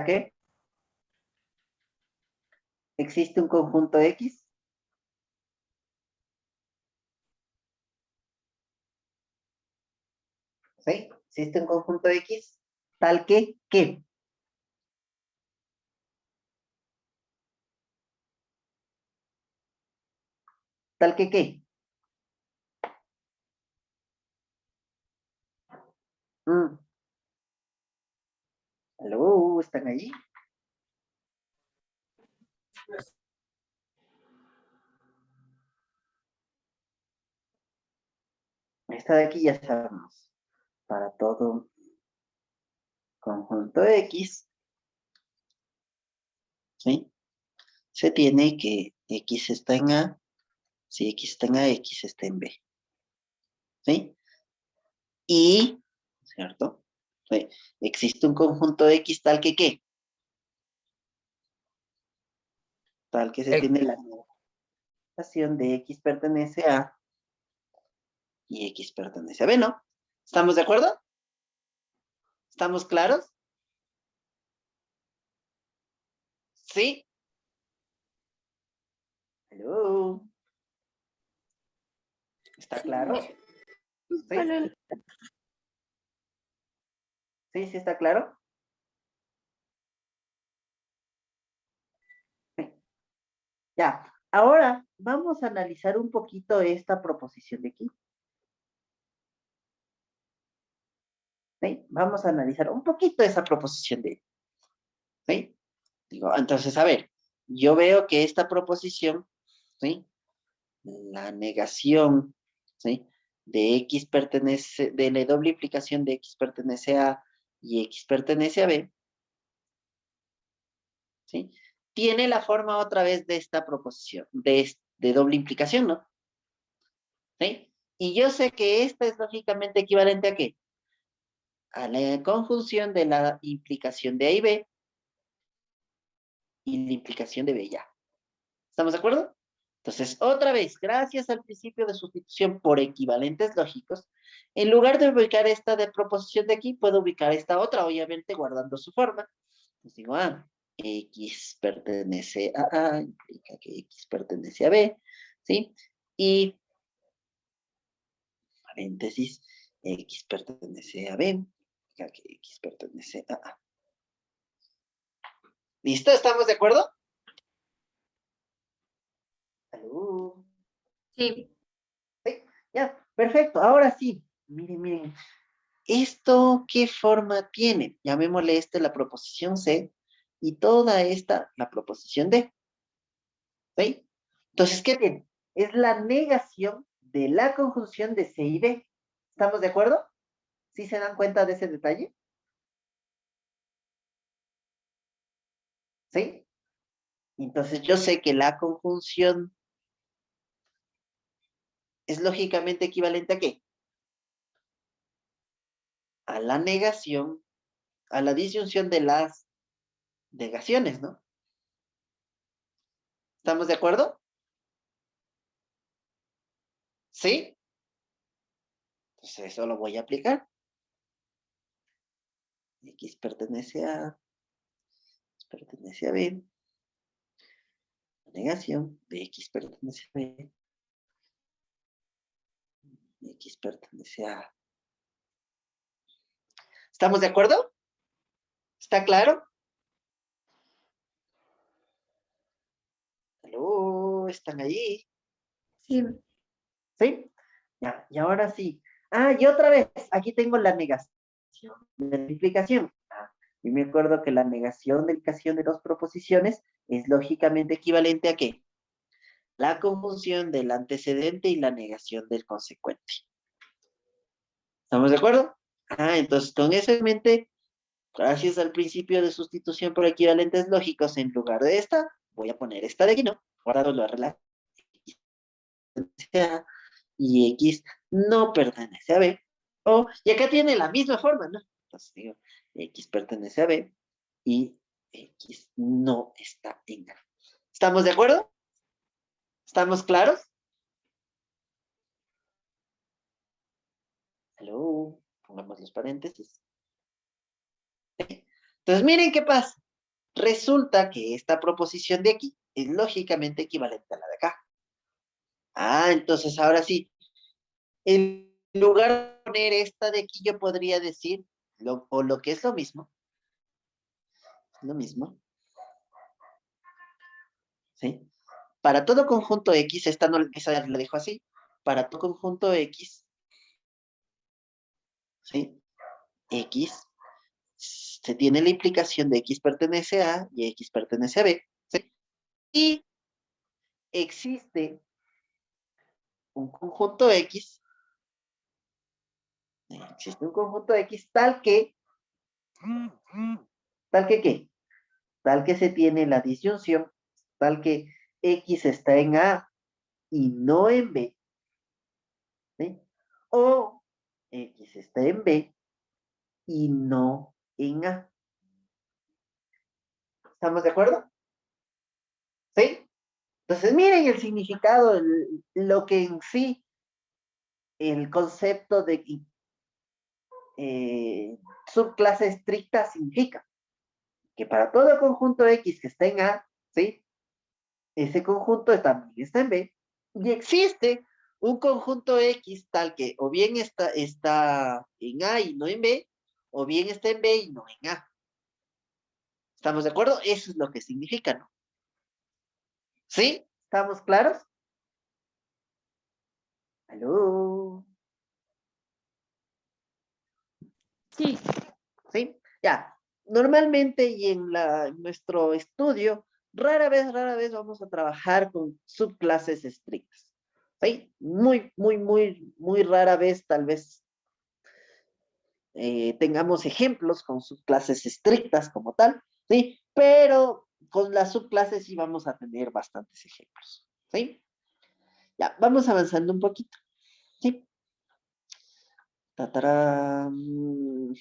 que existe un conjunto X. ¿Sí? Existe un conjunto X tal que, ¿qué? Tal que, ¿qué? Mm. ¿Aló? ¿Están ahí? Esta de aquí ya sabemos. Para todo conjunto X, ¿sí? Se tiene que X está en A, si X está en A, X está en B, ¿sí? Y, ¿cierto? Sí. Existe un conjunto X tal que ¿qué? Tal que se X. tiene la relación de X pertenece a y X pertenece a B, ¿no? ¿Estamos de acuerdo? ¿Estamos claros? ¿Sí? ¿Aló? ¿Está claro? ¿Sí? ¿Sí? ¿Sí está claro? Sí. Ya. Ahora vamos a analizar un poquito esta proposición de aquí. ¿Sí? Vamos a analizar un poquito esa proposición de, ¿sí? Digo, entonces, a ver, yo veo que esta proposición, ¿sí? La negación, ¿sí? De X pertenece, de la doble implicación de X pertenece a y X pertenece a B, ¿sí? Tiene la forma otra vez de esta proposición, de doble implicación, ¿no? ¿Sí? Y yo sé que esta es lógicamente equivalente a ¿qué? A la conjunción de la implicación de A y B y la implicación de B ya. ¿Estamos de acuerdo? Entonces, otra vez, gracias al principio de sustitución por equivalentes lógicos, en lugar de ubicar esta de proposición de aquí, puedo ubicar esta otra, obviamente guardando su forma. Entonces digo, X pertenece a A, implica que X pertenece a B, ¿sí? Y, paréntesis, X pertenece a B, implica que X pertenece a A. ¿Listo? ¿Estamos de acuerdo? ¿Aló? Sí. ¿Sí? Ya, perfecto. Ahora sí, miren, miren. ¿Esto qué forma tiene? Llamémosle la proposición C y toda esta la proposición D. ¿Sí? Entonces, ¿qué tiene? Es la negación de la conjunción de C y D. ¿Estamos de acuerdo? ¿Sí se dan cuenta de ese detalle? ¿Sí? Entonces yo sé que la conjunción es lógicamente equivalente ¿a qué? A la negación, a la disyunción de las negaciones, ¿no? ¿Estamos de acuerdo? ¿Sí? Entonces eso lo voy a aplicar. X pertenece a B. La negación de X pertenece a B. X pertenece a... ¿Estamos de acuerdo? ¿Está claro? ¿Aló? ¿Están ahí? Sí. ¿Sí? Ya, y ahora sí. Ah, y otra vez, aquí tengo la negación de la implicación. Y me acuerdo que la negación de la implicación de dos proposiciones es lógicamente equivalente a ¿qué? La conjunción del antecedente y la negación del consecuente. ¿Estamos de acuerdo? Ah, entonces con eso en mente, gracias al principio de sustitución por equivalentes lógicos, en lugar de esta, voy a poner esta de aquí, ¿no? Ahora la relación A y X no pertenece a B. Y acá tiene la misma forma, ¿no? Entonces digo, X pertenece a B y X no está en A. ¿Estamos de acuerdo? ¿Estamos claros? Hello, pongamos los paréntesis. Entonces, miren qué pasa. Resulta que esta proposición de aquí es lógicamente equivalente a la de acá. Ah, entonces ahora sí, en lugar de poner esta de aquí, yo podría decir, o lo que es lo mismo, ¿sí? Para todo conjunto X, esta no, esa la dejo así, para todo conjunto X, ¿sí? X, se tiene la implicación de X pertenece a y X pertenece a B, ¿sí? Y existe un conjunto X, existe un conjunto X tal que ¿qué? Tal que se tiene la disyunción, tal que X está en A y no en B, ¿sí? O X está en B y no en A. ¿Estamos de acuerdo? ¿Sí? Entonces, miren el significado, lo que en sí, el concepto de subclase estricta significa que para todo conjunto X que esté en A, ¿sí? Ese conjunto también está en B, y existe un conjunto X tal que o bien está en A y no en B, o bien está en B y no en A. ¿Estamos de acuerdo? Eso es lo que significa, ¿no? ¿Sí? ¿Estamos claros? ¿Aló? Sí. ¿Sí? Ya. Normalmente y en nuestro estudio, rara vez vamos a trabajar con subclases estrictas. ¿Sí? Muy rara vez, tal vez tengamos ejemplos con subclases estrictas como tal, ¿sí? Pero con las subclases sí vamos a tener bastantes ejemplos, ¿sí? Ya, vamos avanzando un poquito, ¿sí? Tatarán.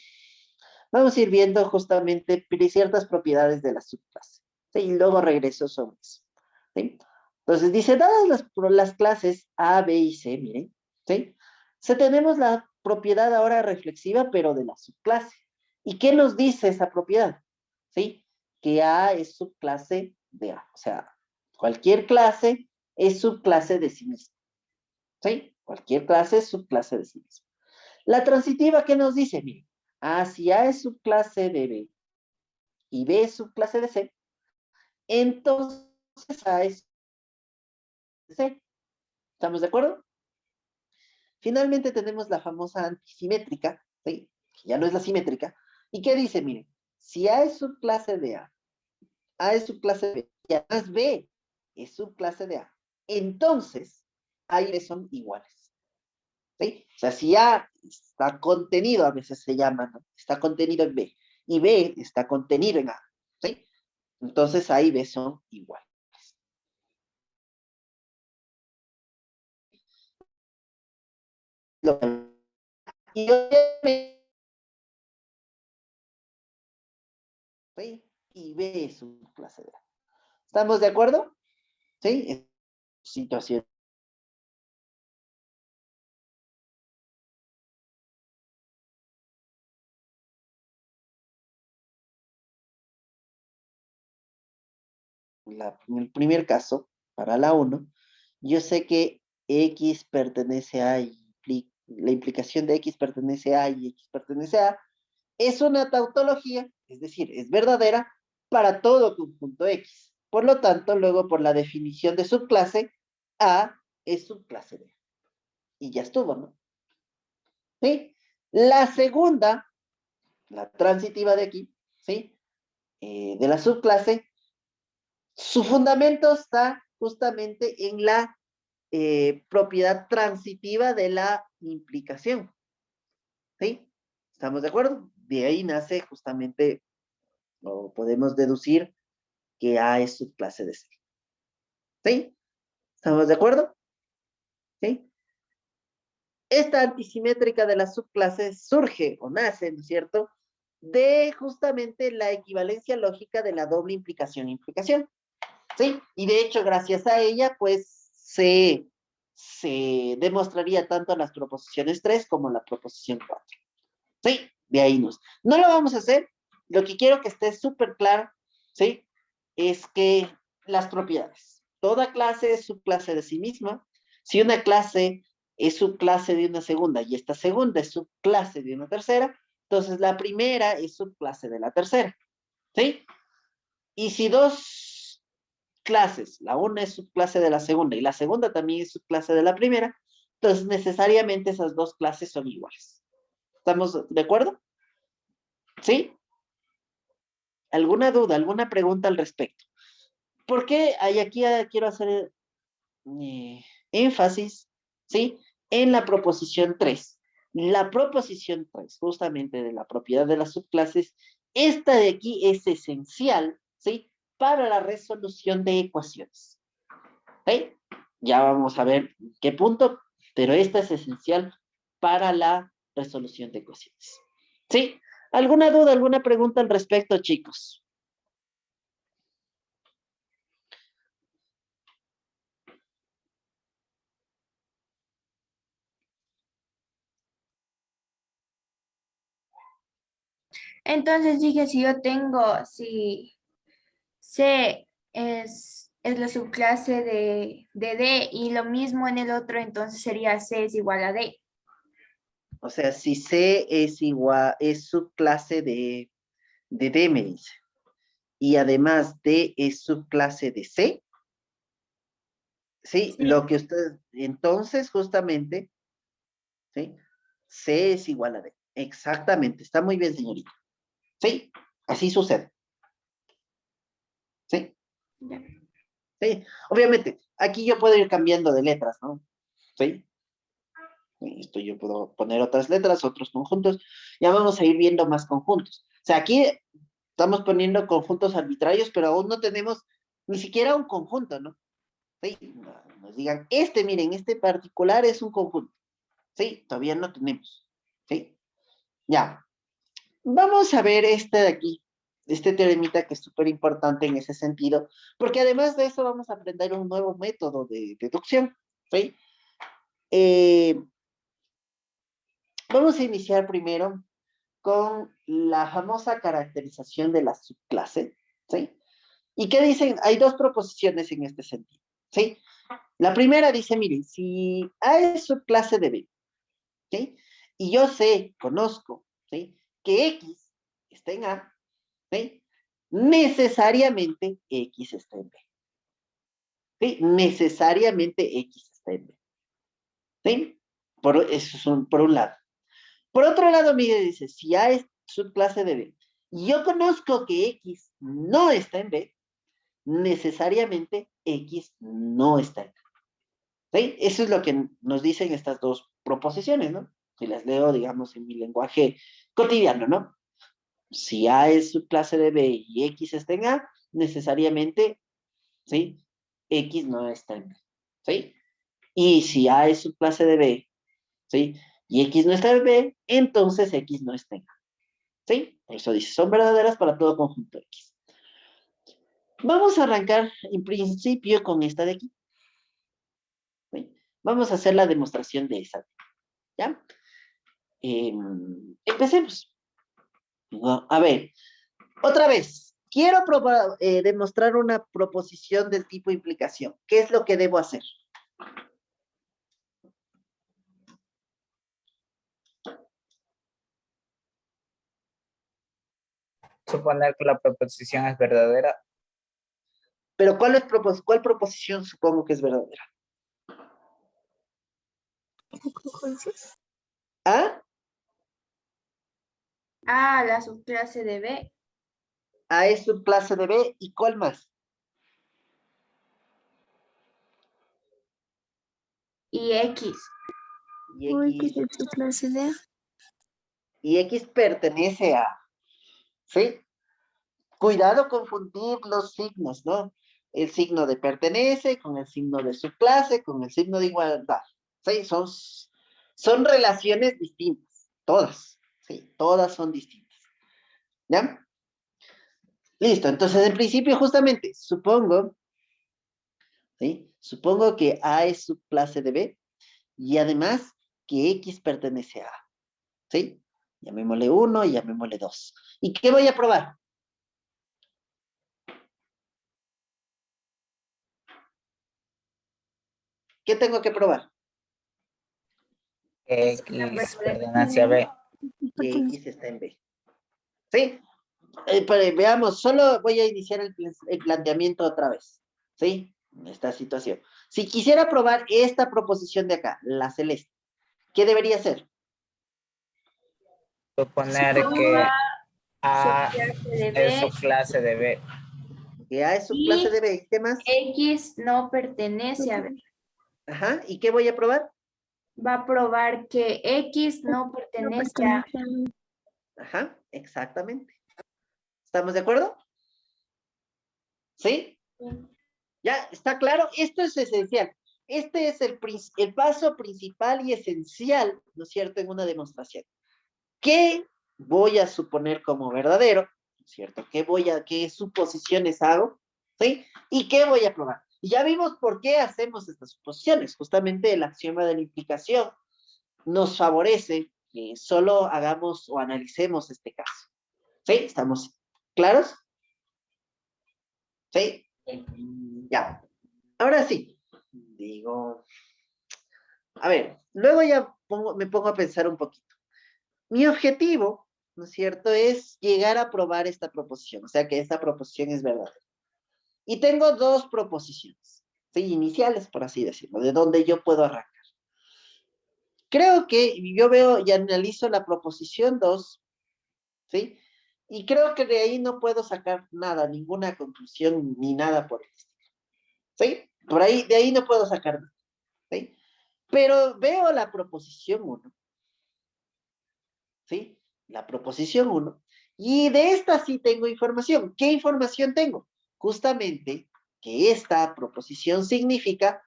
Vamos a ir viendo justamente ciertas propiedades de la subclase, ¿sí? Y luego regreso sobre eso, ¿sí? Entonces dice, dadas las clases A, B y C, miren, ¿sí? Tenemos la propiedad ahora reflexiva, pero de la subclase. ¿Y qué nos dice esa propiedad? ¿Sí? Que A es subclase de A. O sea, cualquier clase es subclase de sí misma. ¿Sí? Cualquier clase es subclase de sí misma. La transitiva, ¿qué nos dice? Miren, si A es subclase de B y B es subclase de C, entonces A es de C. ¿Estamos de acuerdo? Finalmente tenemos la famosa antisimétrica, ¿sí? Que ya no es la simétrica. ¿Y qué dice? Miren, si A es subclase de A es subclase de B, y además B es subclase de A, entonces A y B son iguales. ¿Sí? O sea, si A está contenido, a veces se llama, ¿no? Está contenido en B, y B está contenido en A, ¿sí? Entonces A y B son iguales. Y obviamente, ¿sí? Y B es una clase de A. ¿Estamos de acuerdo? ¿Sí? Situación. En el primer caso, para la 1, yo sé que X pertenece a y la implicación de X pertenece a y X pertenece a es una tautología, es decir, es verdadera para todo conjunto X. Por lo tanto, luego por la definición de subclase, A es subclase de A. Y ya estuvo, ¿no? ¿Sí? La segunda, la transitiva de aquí, ¿sí? De la subclase, su fundamento está justamente en la propiedad transitiva de la implicación. ¿Sí? ¿Estamos de acuerdo? De ahí nace justamente, o podemos deducir que A es subclase de C. ¿Sí? ¿Estamos de acuerdo? ¿Sí? Esta antisimétrica de las subclases surge o nace, ¿no es cierto?, de justamente la equivalencia lógica de la doble implicación-implicación. ¿Sí? Y de hecho, gracias a ella, pues, se demostraría tanto las proposiciones 3 como la proposición 4. ¿Sí? De ahí nos. No lo vamos a hacer. Lo que quiero que esté súper claro, ¿sí? Es que las propiedades. Toda clase es subclase de sí misma. Si una clase es subclase de una segunda y esta segunda es subclase de una tercera, entonces la primera es subclase de la tercera. ¿Sí? Y si dos clases, la una es subclase de la segunda y la segunda también es subclase de la primera, entonces necesariamente esas dos clases son iguales. ¿Estamos de acuerdo? ¿Sí? ¿Alguna duda, alguna pregunta al respecto? Porque aquí quiero hacer énfasis, ¿sí? En la proposición 3. La proposición 3, justamente de la propiedad de las subclases, esta de aquí es esencial, ¿sí? Para la resolución de ecuaciones. ¿Sí? Ya vamos a ver qué punto, pero esta es esencial para la resolución de ecuaciones. ¿Sí? ¿Alguna duda, alguna pregunta al respecto, chicos? Entonces dije, si yo tengo, si C es la subclase de D y lo mismo en el otro, entonces sería C es igual a D. O sea, si C es igual, es subclase de D, me dice. Y además D es subclase de C. Sí, Sí. lo que usted, entonces justamente, ¿sí? C es igual a D. Exactamente, está muy bien, señorita. Sí, así sucede. Sí, Ya. sí. Obviamente, aquí yo puedo ir cambiando de letras, ¿no? Sí. Esto yo puedo poner otras letras, otros conjuntos. Ya vamos a ir viendo más conjuntos. O sea, aquí estamos poniendo conjuntos arbitrarios, pero aún no tenemos ni siquiera un conjunto, ¿no? Sí, nos digan, miren, este particular es un conjunto. Sí, todavía no tenemos. Sí, ya. Vamos a ver este de aquí, este teoremita que es súper importante en ese sentido, porque además de eso vamos a aprender un nuevo método de deducción. ¿Sí? Vamos a iniciar primero con la famosa caracterización de la subclase. ¿Sí? ¿Y qué dicen? Hay dos proposiciones en este sentido. ¿Sí? La primera dice, miren, si A es subclase de B, ¿sí? Y yo sé, conozco, ¿sí? Que X está en A, ¿sí? Necesariamente X está en B. ¿Sí? Necesariamente X está en B. ¿Sí? Eso es por un lado. Por otro lado, mire, dice, si A es subclase de B, y yo conozco que X no está en B, necesariamente X no está en B. ¿Sí? Eso es lo que nos dicen estas dos proposiciones, ¿no? Si las leo, digamos, en mi lenguaje cotidiano, ¿no? Si A es subclase de B y X está en A, necesariamente, ¿sí? X no está en B, ¿sí? Y si A es subclase de B, ¿sí? Y X no está en B, entonces X no está en A, ¿sí? Por eso dice, son verdaderas para todo conjunto X. Vamos a arrancar en principio con esta de aquí. ¿Sí? Vamos a hacer la demostración de esa. ¿Ya? Empecemos. A ver, otra vez. Quiero probar, demostrar una proposición del tipo implicación. ¿Qué es lo que debo hacer? Suponer que la proposición es verdadera. Pero ¿cuál proposición supongo que es verdadera? ¿A? A, la subclase de B. A es subclase de B. ¿Y cuál más? Y X. Y Uy, ¿qué X. es tu clase de? Y X pertenece a. ¿Sí? Cuidado confundir los signos, ¿no? El signo de pertenece con el signo de subclase, con el signo de igualdad. ¿Sí? Son relaciones distintas, todas. Sí, todas son distintas. ¿Ya? Listo, entonces en principio justamente, supongo, ¿sí? Supongo que A es subclase de B y además que X pertenece a A. ¿Sí? Llamémosle 1 y llamémosle 2. ¿Y qué voy a probar? ¿Qué tengo que probar? X pertenece a B. Que X está en B. ¿Sí? Veamos, solo voy a iniciar el planteamiento otra vez. ¿Sí? Esta situación. Si quisiera probar esta proposición de acá, la celeste, ¿qué debería hacer? Suponer Supongo que A subclase de es B subclase de B. Que A es subclase y de B. ¿Qué más? X no pertenece a B. Ajá. ¿Y qué voy a probar? Va a probar que X no No pertenece a... pertenece a mí. Ajá, exactamente. ¿Estamos de acuerdo? ¿Sí? ¿Ya? ¿Está claro? Esto es esencial. Este es el paso principal y esencial, ¿no es cierto?, en una demostración. ¿Qué voy a suponer como verdadero? ¿No es cierto? ¿Qué suposiciones hago? ¿Sí? ¿Y qué voy a probar? Y ya vimos por qué hacemos estas suposiciones. Justamente el axioma de la implicación nos favorece que solo hagamos o analicemos este caso. ¿Sí? ¿Estamos claros? ¿Sí? Ya. Ahora sí. Digo, a ver, luego ya me pongo a pensar un poquito. Mi objetivo, ¿no es cierto?, es llegar a probar esta proposición, o sea que esta proposición es verdadera. Y tengo dos proposiciones, ¿sí? Iniciales, por así decirlo, de donde yo puedo arrancar. Creo que yo veo y analizo la proposición 2, ¿sí? Y creo que de ahí no puedo sacar nada, ninguna conclusión ni nada por el estilo, ¿sí? Por ahí, de ahí no puedo sacar nada, ¿sí? Pero veo la proposición 1, ¿sí? La proposición 1. Y de esta sí tengo información. ¿Qué información tengo? Justamente que esta proposición significa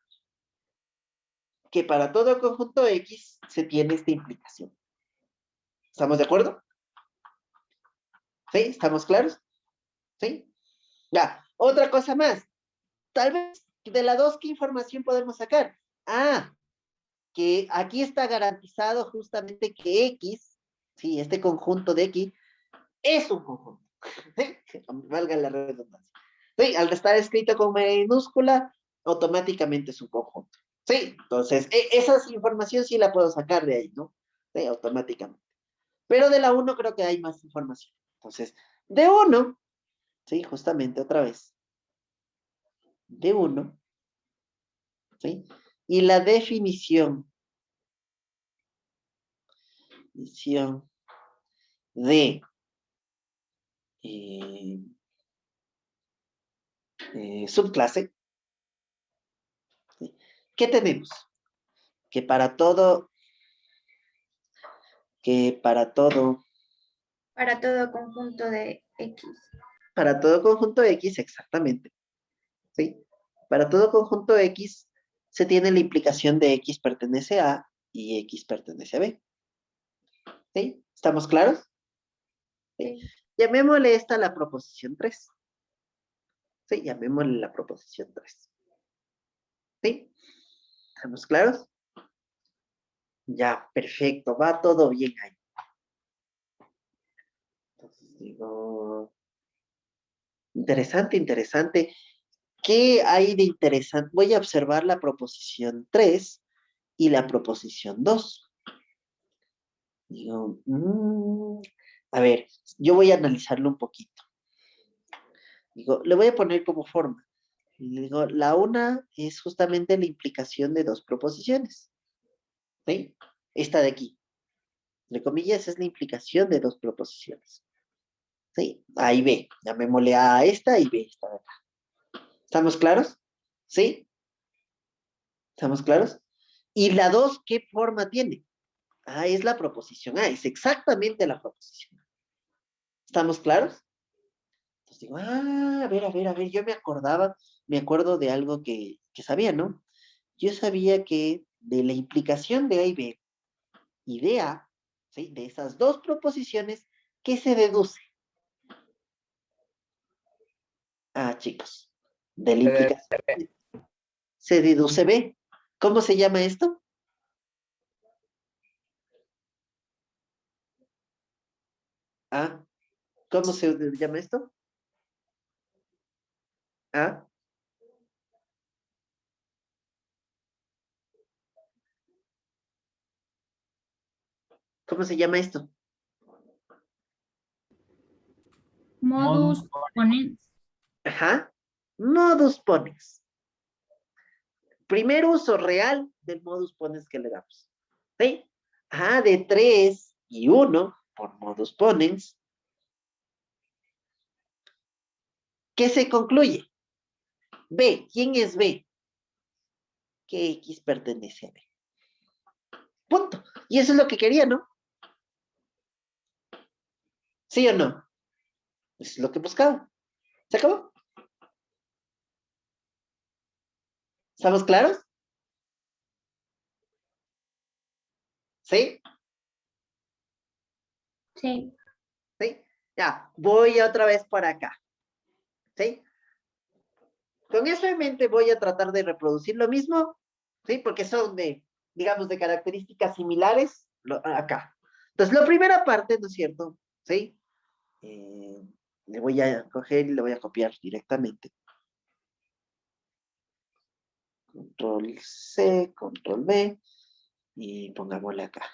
que para todo conjunto X se tiene esta implicación. ¿Estamos de acuerdo? ¿Sí? ¿Estamos claros? ¿Sí? Ya, otra cosa más. Tal vez de la 2, ¿qué información podemos sacar? Ah, que aquí está garantizado justamente que X, sí, este conjunto de X, es un conjunto. Valga la redundancia. Sí, al estar escrito con minúscula, automáticamente es un conjunto. Sí, entonces, esa información sí la puedo sacar de ahí, ¿no? Sí, automáticamente. Pero de la 1 creo que hay más información. Entonces, de 1, sí, justamente otra vez. De 1, ¿sí? Y la definición de eh, subclase, ¿sí? ¿Qué tenemos? Que para todo que para todo conjunto de X. Para todo conjunto X, exactamente. ¿Sí? Para todo conjunto X se tiene la implicación de X pertenece a y X pertenece a B. ¿Sí? ¿Estamos claros? ¿Sí? Sí. Llamémosle esta la proposición 3. ¿Sí? Llamémosle la proposición 3. ¿Sí? ¿Estamos claros? Ya, perfecto. Va todo bien ahí. Entonces digo... Interesante, interesante. ¿Qué hay de interesante? Voy a observar la proposición 3 y la proposición 2. Digo, a ver, yo voy a analizarlo un poquito. Digo, le voy a poner como forma. Digo, la una es justamente la implicación de dos proposiciones. ¿Sí? Esta de aquí. Entre comillas, es la implicación de dos proposiciones. ¿Sí? A y B. Llamémosle a esta y B esta de acá. ¿Estamos claros? ¿Sí? ¿Estamos claros? ¿Y la 2 qué forma tiene? Ah, es la proposición A, es exactamente la proposición A. ¿Estamos claros? Entonces digo, a ver, yo me acuerdo de algo que sabía, ¿no? Yo sabía que de la implicación de A y B y de A, ¿sí? De esas dos proposiciones, ¿qué se deduce? Ah, chicos, de la implicación se deduce B. ¿Cómo se llama esto? Ah, ¿cómo se llama esto? Ah, ¿cómo se llama esto? Modus ponens. Ajá, modus ponens. Primer uso real del modus ponens que le damos. ¿Sí? Ah, de 3 y 1 por modus ponens. ¿Qué se concluye? B, ¿quién es B? Que X pertenece a B. Punto. Y eso es lo que quería, ¿no? ¿Sí o no? Eso es lo que buscaba. ¿Se acabó? ¿Estamos claros? ¿Sí? Sí. ¿Sí? Ya, voy otra vez para acá. ¿Sí? Con eso en mente voy a tratar de reproducir lo mismo, ¿sí? Porque son de, digamos, de características similares acá. Entonces, la primera parte, ¿no es cierto? ¿Sí? Le voy a coger y le voy a copiar directamente. Control C, Control V, y pongámosle acá.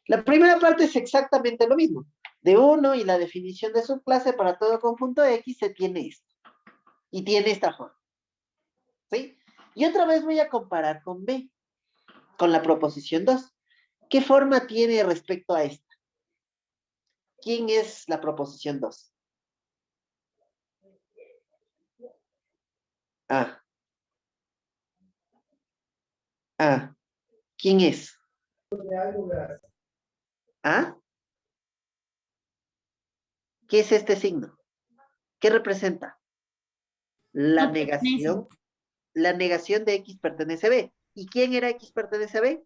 La primera parte es exactamente lo mismo. De 1 y la definición de subclase para todo conjunto X se tiene esto. Y tiene esta forma. ¿Sí? Y otra vez voy a comparar con B, con la proposición 2. ¿Qué forma tiene respecto a esta? ¿Quién es la proposición 2? Ah. Ah. ¿Quién es? ¿Ah? ¿Qué es este signo? ¿Qué representa? La No pertenece. negación de X pertenece a B. ¿Y quién era X pertenece a B?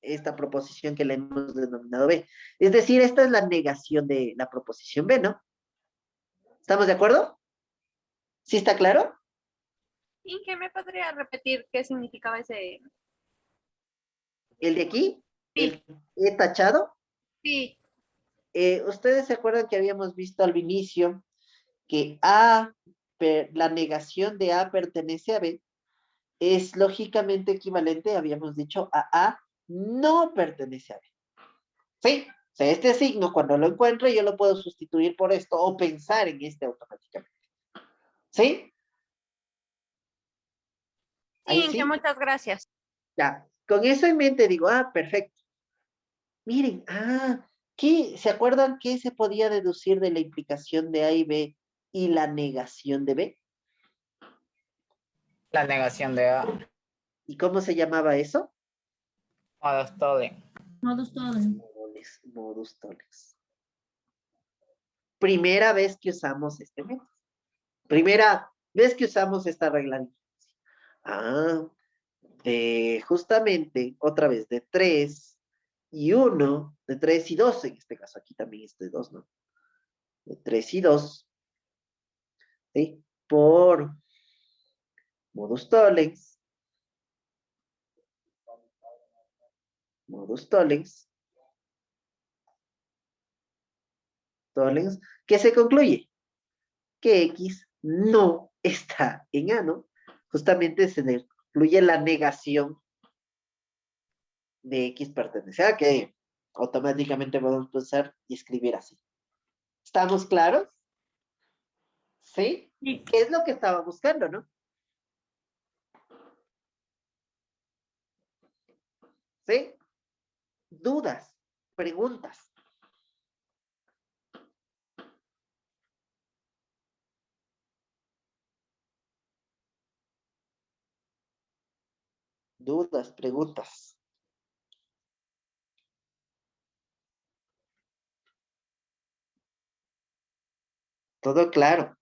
Esta proposición que le hemos denominado B. Es decir, esta es la negación de la proposición B, ¿no? ¿Estamos de acuerdo? ¿Sí está claro? Inge, ¿me podría repetir qué significaba ese? El de aquí, Sí, el he tachado. sí. Ustedes se acuerdan que habíamos visto al inicio que A, la negación de A pertenece a B, es lógicamente equivalente, habíamos dicho, a no pertenece a B. ¿Sí? O sea, este signo, cuando lo encuentre, yo lo puedo sustituir por esto o pensar en este automáticamente. ¿Sí? Sí, Ahí Inge, sí. muchas gracias. Ya. Con eso en mente digo, perfecto. Miren, ¿se acuerdan qué se podía deducir de la implicación de A y B y la negación de B? La negación de A. ¿Y cómo se llamaba eso? Modus tollens. Modus tollens. Es modus tollens. Primera vez que usamos este método. Primera vez que usamos esta regla. Justamente, otra vez, de 3 y 1, de 3 y 2, en este caso aquí también es de 2, ¿no? De 3 y 2, ¿sí? Por modus tollens. Modus tollens. Tollens, que se concluye que X no está en A, ¿no? Justamente se incluye la negación de X pertenece a, que automáticamente podemos pensar y escribir así. ¿Estamos claros? ¿Sí? Sí. ¿Qué es lo que estaba buscando, no? ¿Sí? Dudas, preguntas. Dudas, preguntas. Todo claro.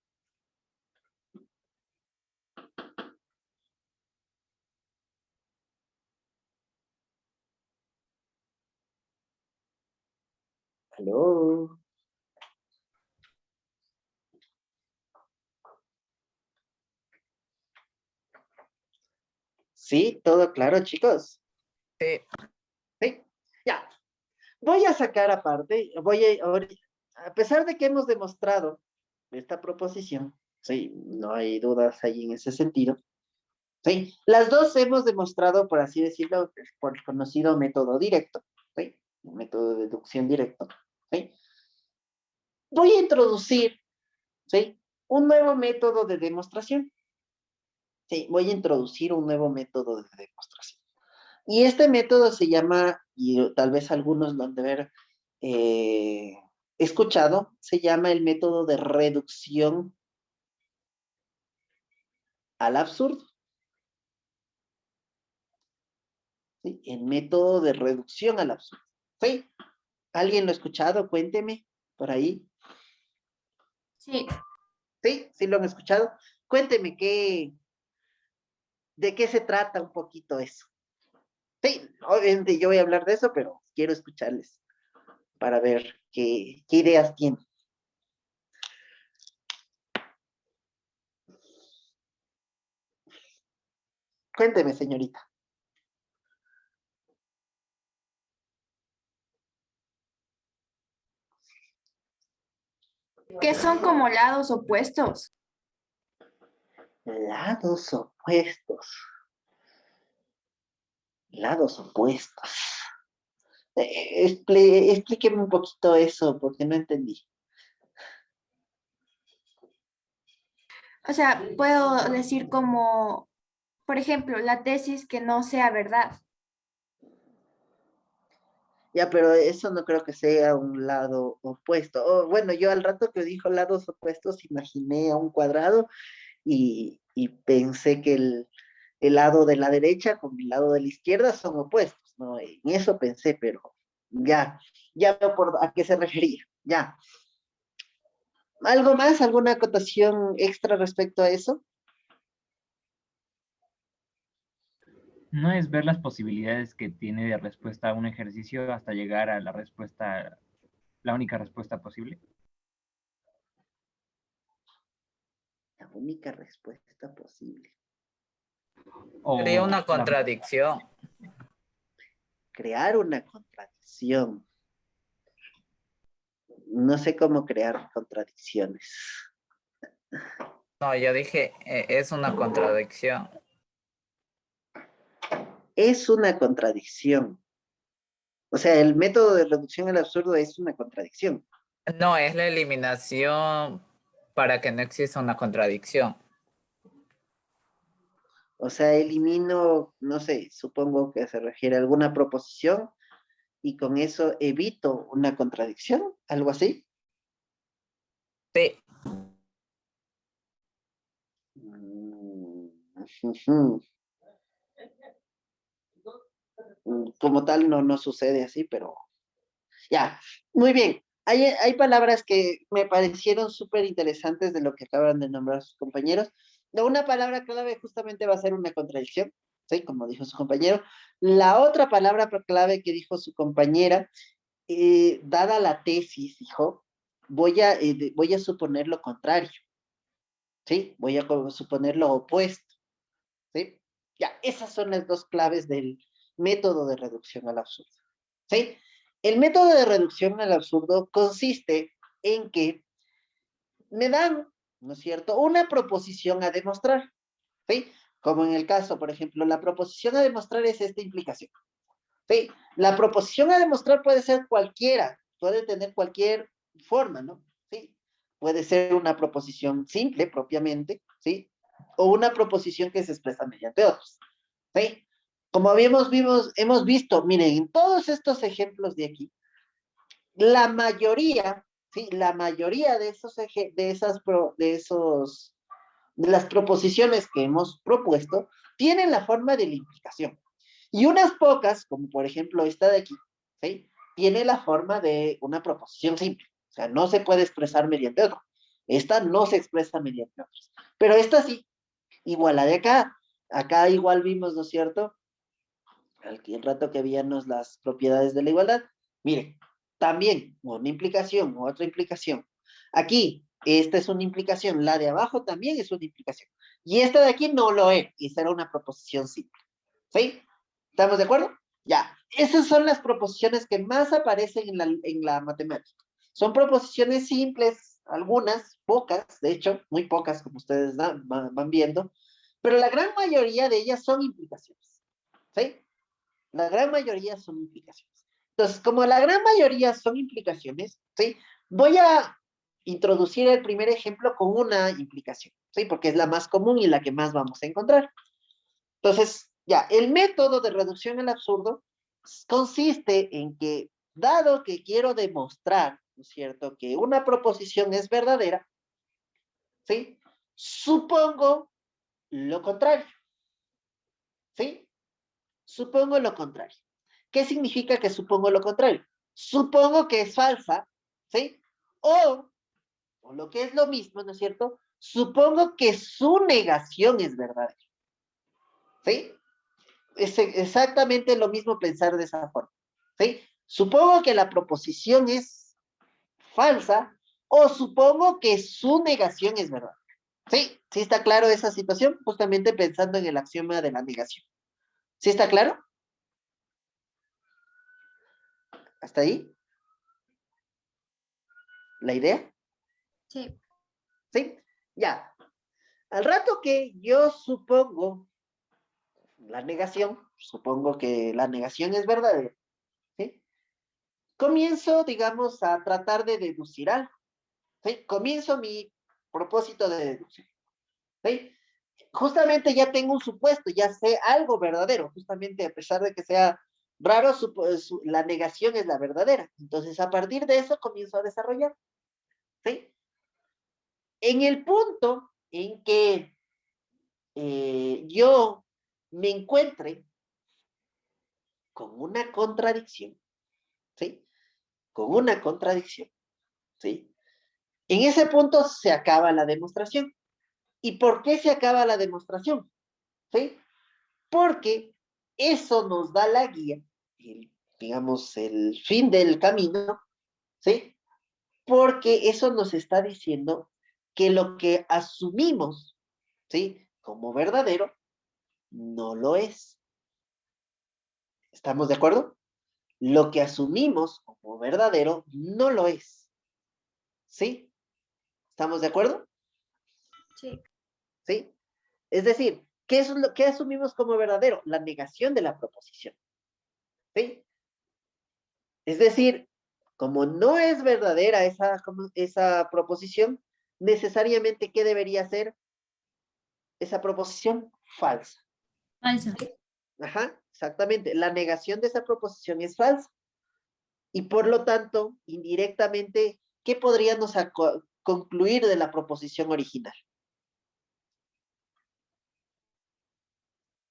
Aló. Sí, todo claro, chicos. Sí. Sí, ya. Voy a sacar aparte, a pesar de que hemos demostrado esta proposición, sí, no hay dudas ahí en ese sentido. Sí, las dos hemos demostrado, por así decirlo, por el conocido método directo, ¿sí? El método de deducción directo, ¿sí? Voy a introducir, ¿sí? Un nuevo método de demostración. Sí, voy a introducir un nuevo método de demostración. Y este método se llama, y tal vez algunos lo han de haber escuchado, se llama el método de reducción al absurdo. ¿Sí? El método de reducción al absurdo. ¿Sí? ¿Alguien lo ha escuchado? Cuénteme por ahí. Sí. ¿Sí? ¿Sí lo han escuchado? Cuénteme de qué se trata un poquito eso. Sí, obviamente yo voy a hablar de eso, pero quiero escucharles para ver qué ideas tienen. Cuénteme, señorita. Que son como lados opuestos. Lados opuestos. Lados opuestos. Explíqueme un poquito eso, porque no entendí. O sea, puedo decir como, por ejemplo, la tesis que no sea verdad. Ya, pero eso no creo que sea un lado opuesto. Oh, bueno, yo al rato que dijo lados opuestos, imaginé a un cuadrado y pensé que el lado de la derecha con el lado de la izquierda son opuestos, ¿no? En eso pensé, pero ya veo por a qué se refería. Ya. ¿Algo más? ¿Alguna acotación extra respecto a eso? No es ver las posibilidades que tiene de respuesta a un ejercicio hasta llegar a la respuesta, la única respuesta posible. La única respuesta posible. Sería O una contradicción. Crear una contradicción. No sé cómo crear contradicciones. No, yo dije, es una contradicción. Es una contradicción. O sea, el método de reducción al absurdo es una contradicción. No, es la eliminación para que no exista una contradicción. O sea, elimino, no sé, supongo que se refiere a alguna proposición y con eso evito una contradicción, algo así. Sí, Ujú. Como tal no sucede así, pero Ya, muy bien. Hay palabras que me parecieron súper interesantes de lo que acaban de nombrar sus compañeros. Una palabra clave justamente va a ser una contradicción, ¿sí? Como dijo su compañero. La otra palabra clave que dijo su compañera, dada la tesis, dijo, voy a suponer lo contrario, ¿sí? Voy a suponer lo opuesto, ¿sí? Ya, esas son las dos claves del método de reducción al absurdo, ¿sí? El método de reducción al absurdo consiste en que me dan, ¿no es cierto?, una proposición a demostrar, ¿sí? Como en el caso, por ejemplo, la proposición a demostrar es esta implicación, ¿sí? La proposición a demostrar puede ser cualquiera, puede tener cualquier forma, ¿no? ¿Sí? Puede ser una proposición simple propiamente, ¿sí? O una proposición que se expresa mediante otros, ¿sí? Como hemos visto, miren, en todos estos ejemplos de aquí, la mayoría, ¿sí? La mayoría de de las proposiciones que hemos propuesto tienen la forma de la implicación. Y unas pocas, como por ejemplo esta de aquí, ¿sí? Tiene la forma de una proposición simple. O sea, no se puede expresar mediante otro. Esta no se expresa mediante otros. Pero esta sí, igual la de acá. Acá igual vimos, ¿no es cierto? El rato que veíamos las propiedades de la igualdad. Miren, también una implicación, otra implicación. Aquí, esta es una implicación, la de abajo también es una implicación. Y esta de aquí no lo es, esta era una proposición simple. ¿Sí? ¿Estamos de acuerdo? Ya, esas son las proposiciones que más aparecen en la matemática. Son proposiciones simples, algunas, pocas, de hecho, muy pocas, como ustedes van viendo, pero la gran mayoría de ellas son implicaciones. ¿Sí? La gran mayoría son implicaciones. Entonces, como la gran mayoría son implicaciones, ¿sí? Voy a introducir el primer ejemplo con una implicación, ¿sí? Porque es la más común y la que más vamos a encontrar. Entonces, ya, el método de reducción al absurdo consiste en que, dado que quiero demostrar, ¿no es cierto?, que una proposición es verdadera, ¿sí? Supongo lo contrario, ¿sí? Supongo lo contrario. ¿Qué significa que supongo lo contrario? Supongo que es falsa, ¿sí? O lo que es lo mismo, ¿no es cierto? Supongo que su negación es verdadera, ¿sí? Es exactamente lo mismo pensar de esa forma, ¿sí? Supongo que la proposición es falsa o supongo que su negación es verdadera. ¿Sí? ¿Sí está claro esa situación? Justamente pensando en el axioma de la negación. ¿Sí está claro? ¿Hasta ahí? ¿La idea? Sí. ¿Sí? Ya. Al rato que yo supongo la negación, supongo que la negación es verdadera, ¿sí? Comienzo, digamos, a tratar de deducir algo, ¿sí? Comienzo mi propósito de deducción, ¿sí? Justamente ya tengo un supuesto, ya sé algo verdadero, justamente a pesar de que sea raro, la negación es la verdadera. Entonces, a partir de eso comienzo a desarrollar, ¿sí? En el punto en que yo me encuentre con una contradicción, ¿sí? Con una contradicción, ¿sí? En ese punto se acaba la demostración. ¿Y por qué se acaba la demostración? ¿Sí? Porque eso nos da la guía, digamos, el fin del camino, ¿sí? Porque eso nos está diciendo que lo que asumimos, ¿sí? Como verdadero, no lo es. ¿Estamos de acuerdo? Lo que asumimos como verdadero no lo es. ¿Sí? ¿Estamos de acuerdo? Sí. ¿Sí? Es decir, ¿qué es lo que asumimos como verdadero? La negación de la proposición. ¿Sí? Es decir, como no es verdadera esa proposición, necesariamente, ¿qué debería ser esa proposición? Falsa. Falsa. Ajá, exactamente. La negación de esa proposición es falsa. Y por lo tanto, indirectamente, ¿qué podríamos concluir de la proposición original?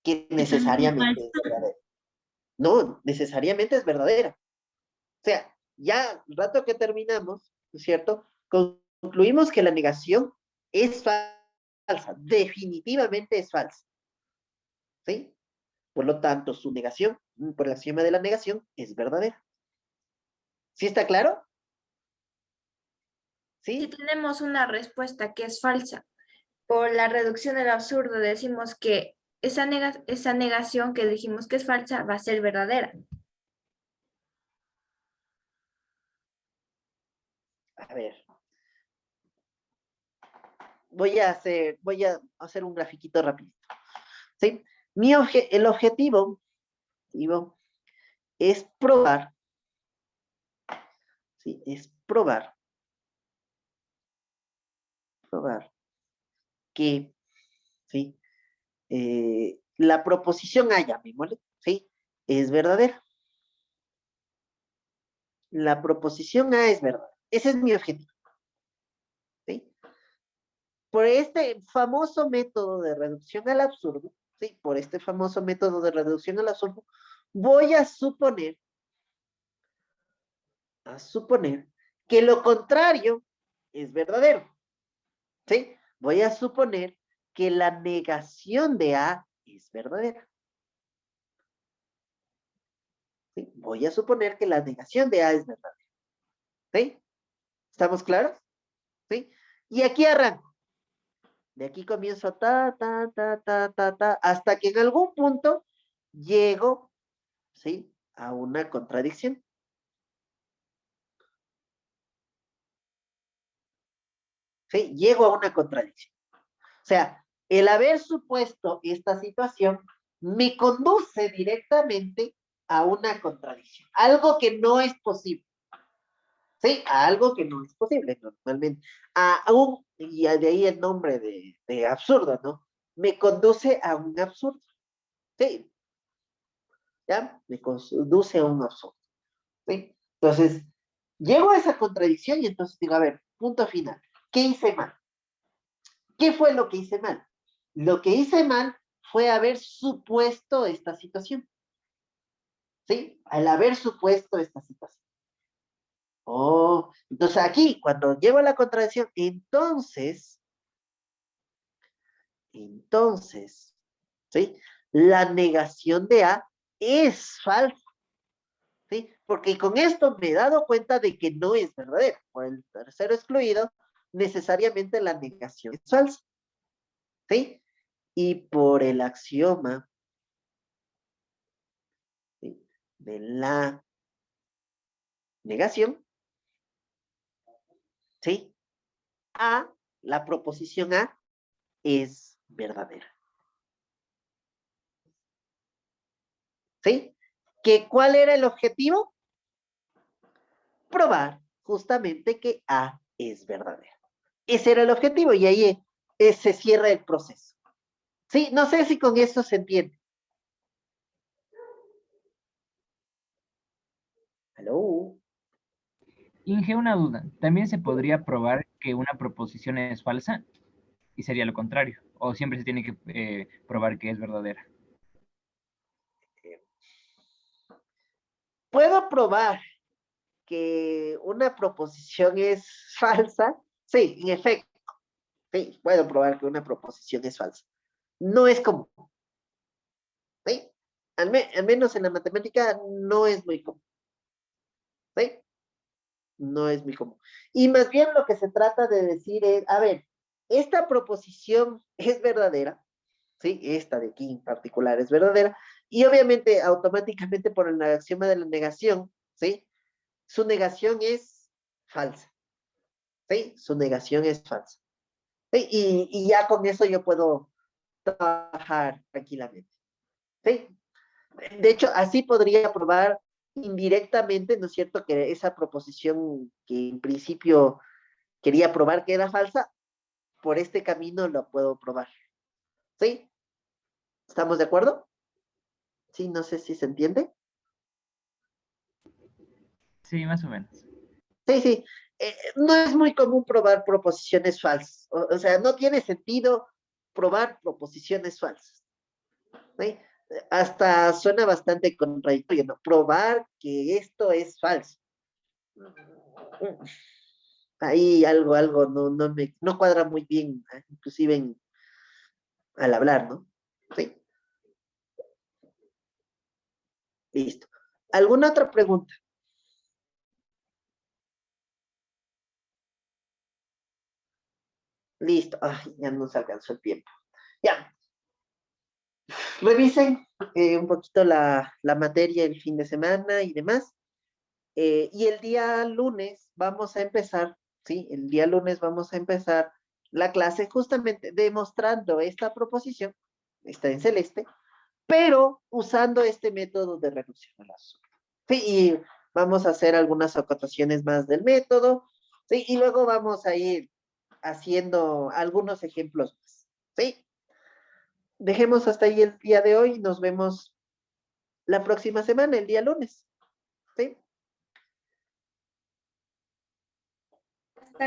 Que Que también es necesariamente falsa. es verdadera. No, necesariamente es verdadera. O sea, Ya, el rato que terminamos, ¿no es cierto? Concluimos que la negación es falsa, definitivamente es falsa, ¿sí? Por lo tanto, su negación, por el axioma de la negación, es verdadera. ¿Sí está claro? Si ¿Sí? tenemos una respuesta que es falsa, por la reducción al absurdo decimos que esa negación que dijimos que es falsa va a ser verdadera. A ver, voy a hacer un grafiquito rapidito, ¿sí? El objetivo es probar, ¿sí? Es probar que, ¿sí? La proposición A, llamémosle, ¿sí? Es verdadera. La proposición A es verdadera. Ese es mi objetivo, ¿sí? Por este famoso método de reducción al absurdo, ¿sí? Por este famoso método de reducción al absurdo, voy a suponer que lo contrario es verdadero, ¿sí? Voy a suponer que la negación de A es verdadera, ¿sí? Voy a suponer que la negación de A es verdadera, ¿sí? ¿Estamos claros? ¿Sí? Y aquí arranco. De aquí comienzo hasta que en algún punto llego, ¿sí? A una contradicción. ¿Sí? Llego a una contradicción. O sea, el haber supuesto esta situación me conduce directamente a una contradicción, algo que no es posible, ¿sí? A algo que no es posible normalmente, y de ahí el nombre de absurdo, ¿no? Me conduce a un absurdo, ¿sí? ¿Ya? Me conduce a un absurdo, ¿sí? Entonces, llego a esa contradicción y entonces digo, a ver, punto final, ¿qué hice mal? ¿Qué fue lo que hice mal? Lo que hice mal fue haber supuesto esta situación. ¿Sí? Al haber supuesto esta situación. Oh, entonces aquí, cuando llego a la contradicción, entonces, ¿sí? La negación de A es falsa, ¿sí? Porque con esto me he dado cuenta de que no es verdadero. Por el tercero excluido, necesariamente la negación es falsa, ¿sí? Y por el axioma, ¿sí? De la negación, ¿sí? La proposición A es verdadera, ¿sí? ¿Cuál era el objetivo? Probar justamente que A es verdadera. Ese era el objetivo y ahí se cierra el proceso. ¿Sí? No sé si con esto se entiende. ¿Aló? Inge, una duda. ¿También se podría probar que una proposición es falsa? Y sería lo contrario. O siempre se tiene que probar que es verdadera. ¿Puedo probar que una proposición es falsa? Sí, en efecto. Sí, puedo probar que una proposición es falsa. No es común. ¿Sí? Al menos en la matemática no es muy común. ¿Sí? No es muy común. Y más bien lo que se trata de decir es, a ver, esta proposición es verdadera, ¿sí? Esta de aquí en particular es verdadera, y obviamente automáticamente por el axioma de la negación, ¿sí? Su negación es falsa, ¿sí? Su negación es falsa. ¿Sí? Y ya con eso yo puedo trabajar tranquilamente, ¿sí? De hecho, así podría probar indirectamente, ¿no es cierto?, que esa proposición que en principio quería probar que era falsa, por este camino lo puedo probar. ¿Sí? ¿Estamos de acuerdo? Sí, no sé si se entiende. Sí, más o menos. Sí, sí. No es muy común probar proposiciones falsas. O sea, no tiene sentido probar proposiciones falsas. ¿Sí? Hasta suena bastante contradictorio, ¿no? Probar que esto es falso. Ahí algo no cuadra muy bien, inclusive al hablar, ¿no? Sí, listo. ¿Alguna otra pregunta? Listo. Ay, ya nos alcanzó el tiempo. Ya, revisen un poquito la materia el fin de semana y demás. Y el día lunes vamos a empezar, ¿sí? El día lunes vamos a empezar la clase justamente demostrando esta proposición, está en celeste, pero usando este método de reducción al azúcar. Sí, y vamos a hacer algunas acotaciones más del método, ¿sí? Y luego vamos a ir haciendo algunos ejemplos más, ¿sí? Dejemos hasta ahí el día de hoy, nos vemos la próxima semana, el día lunes.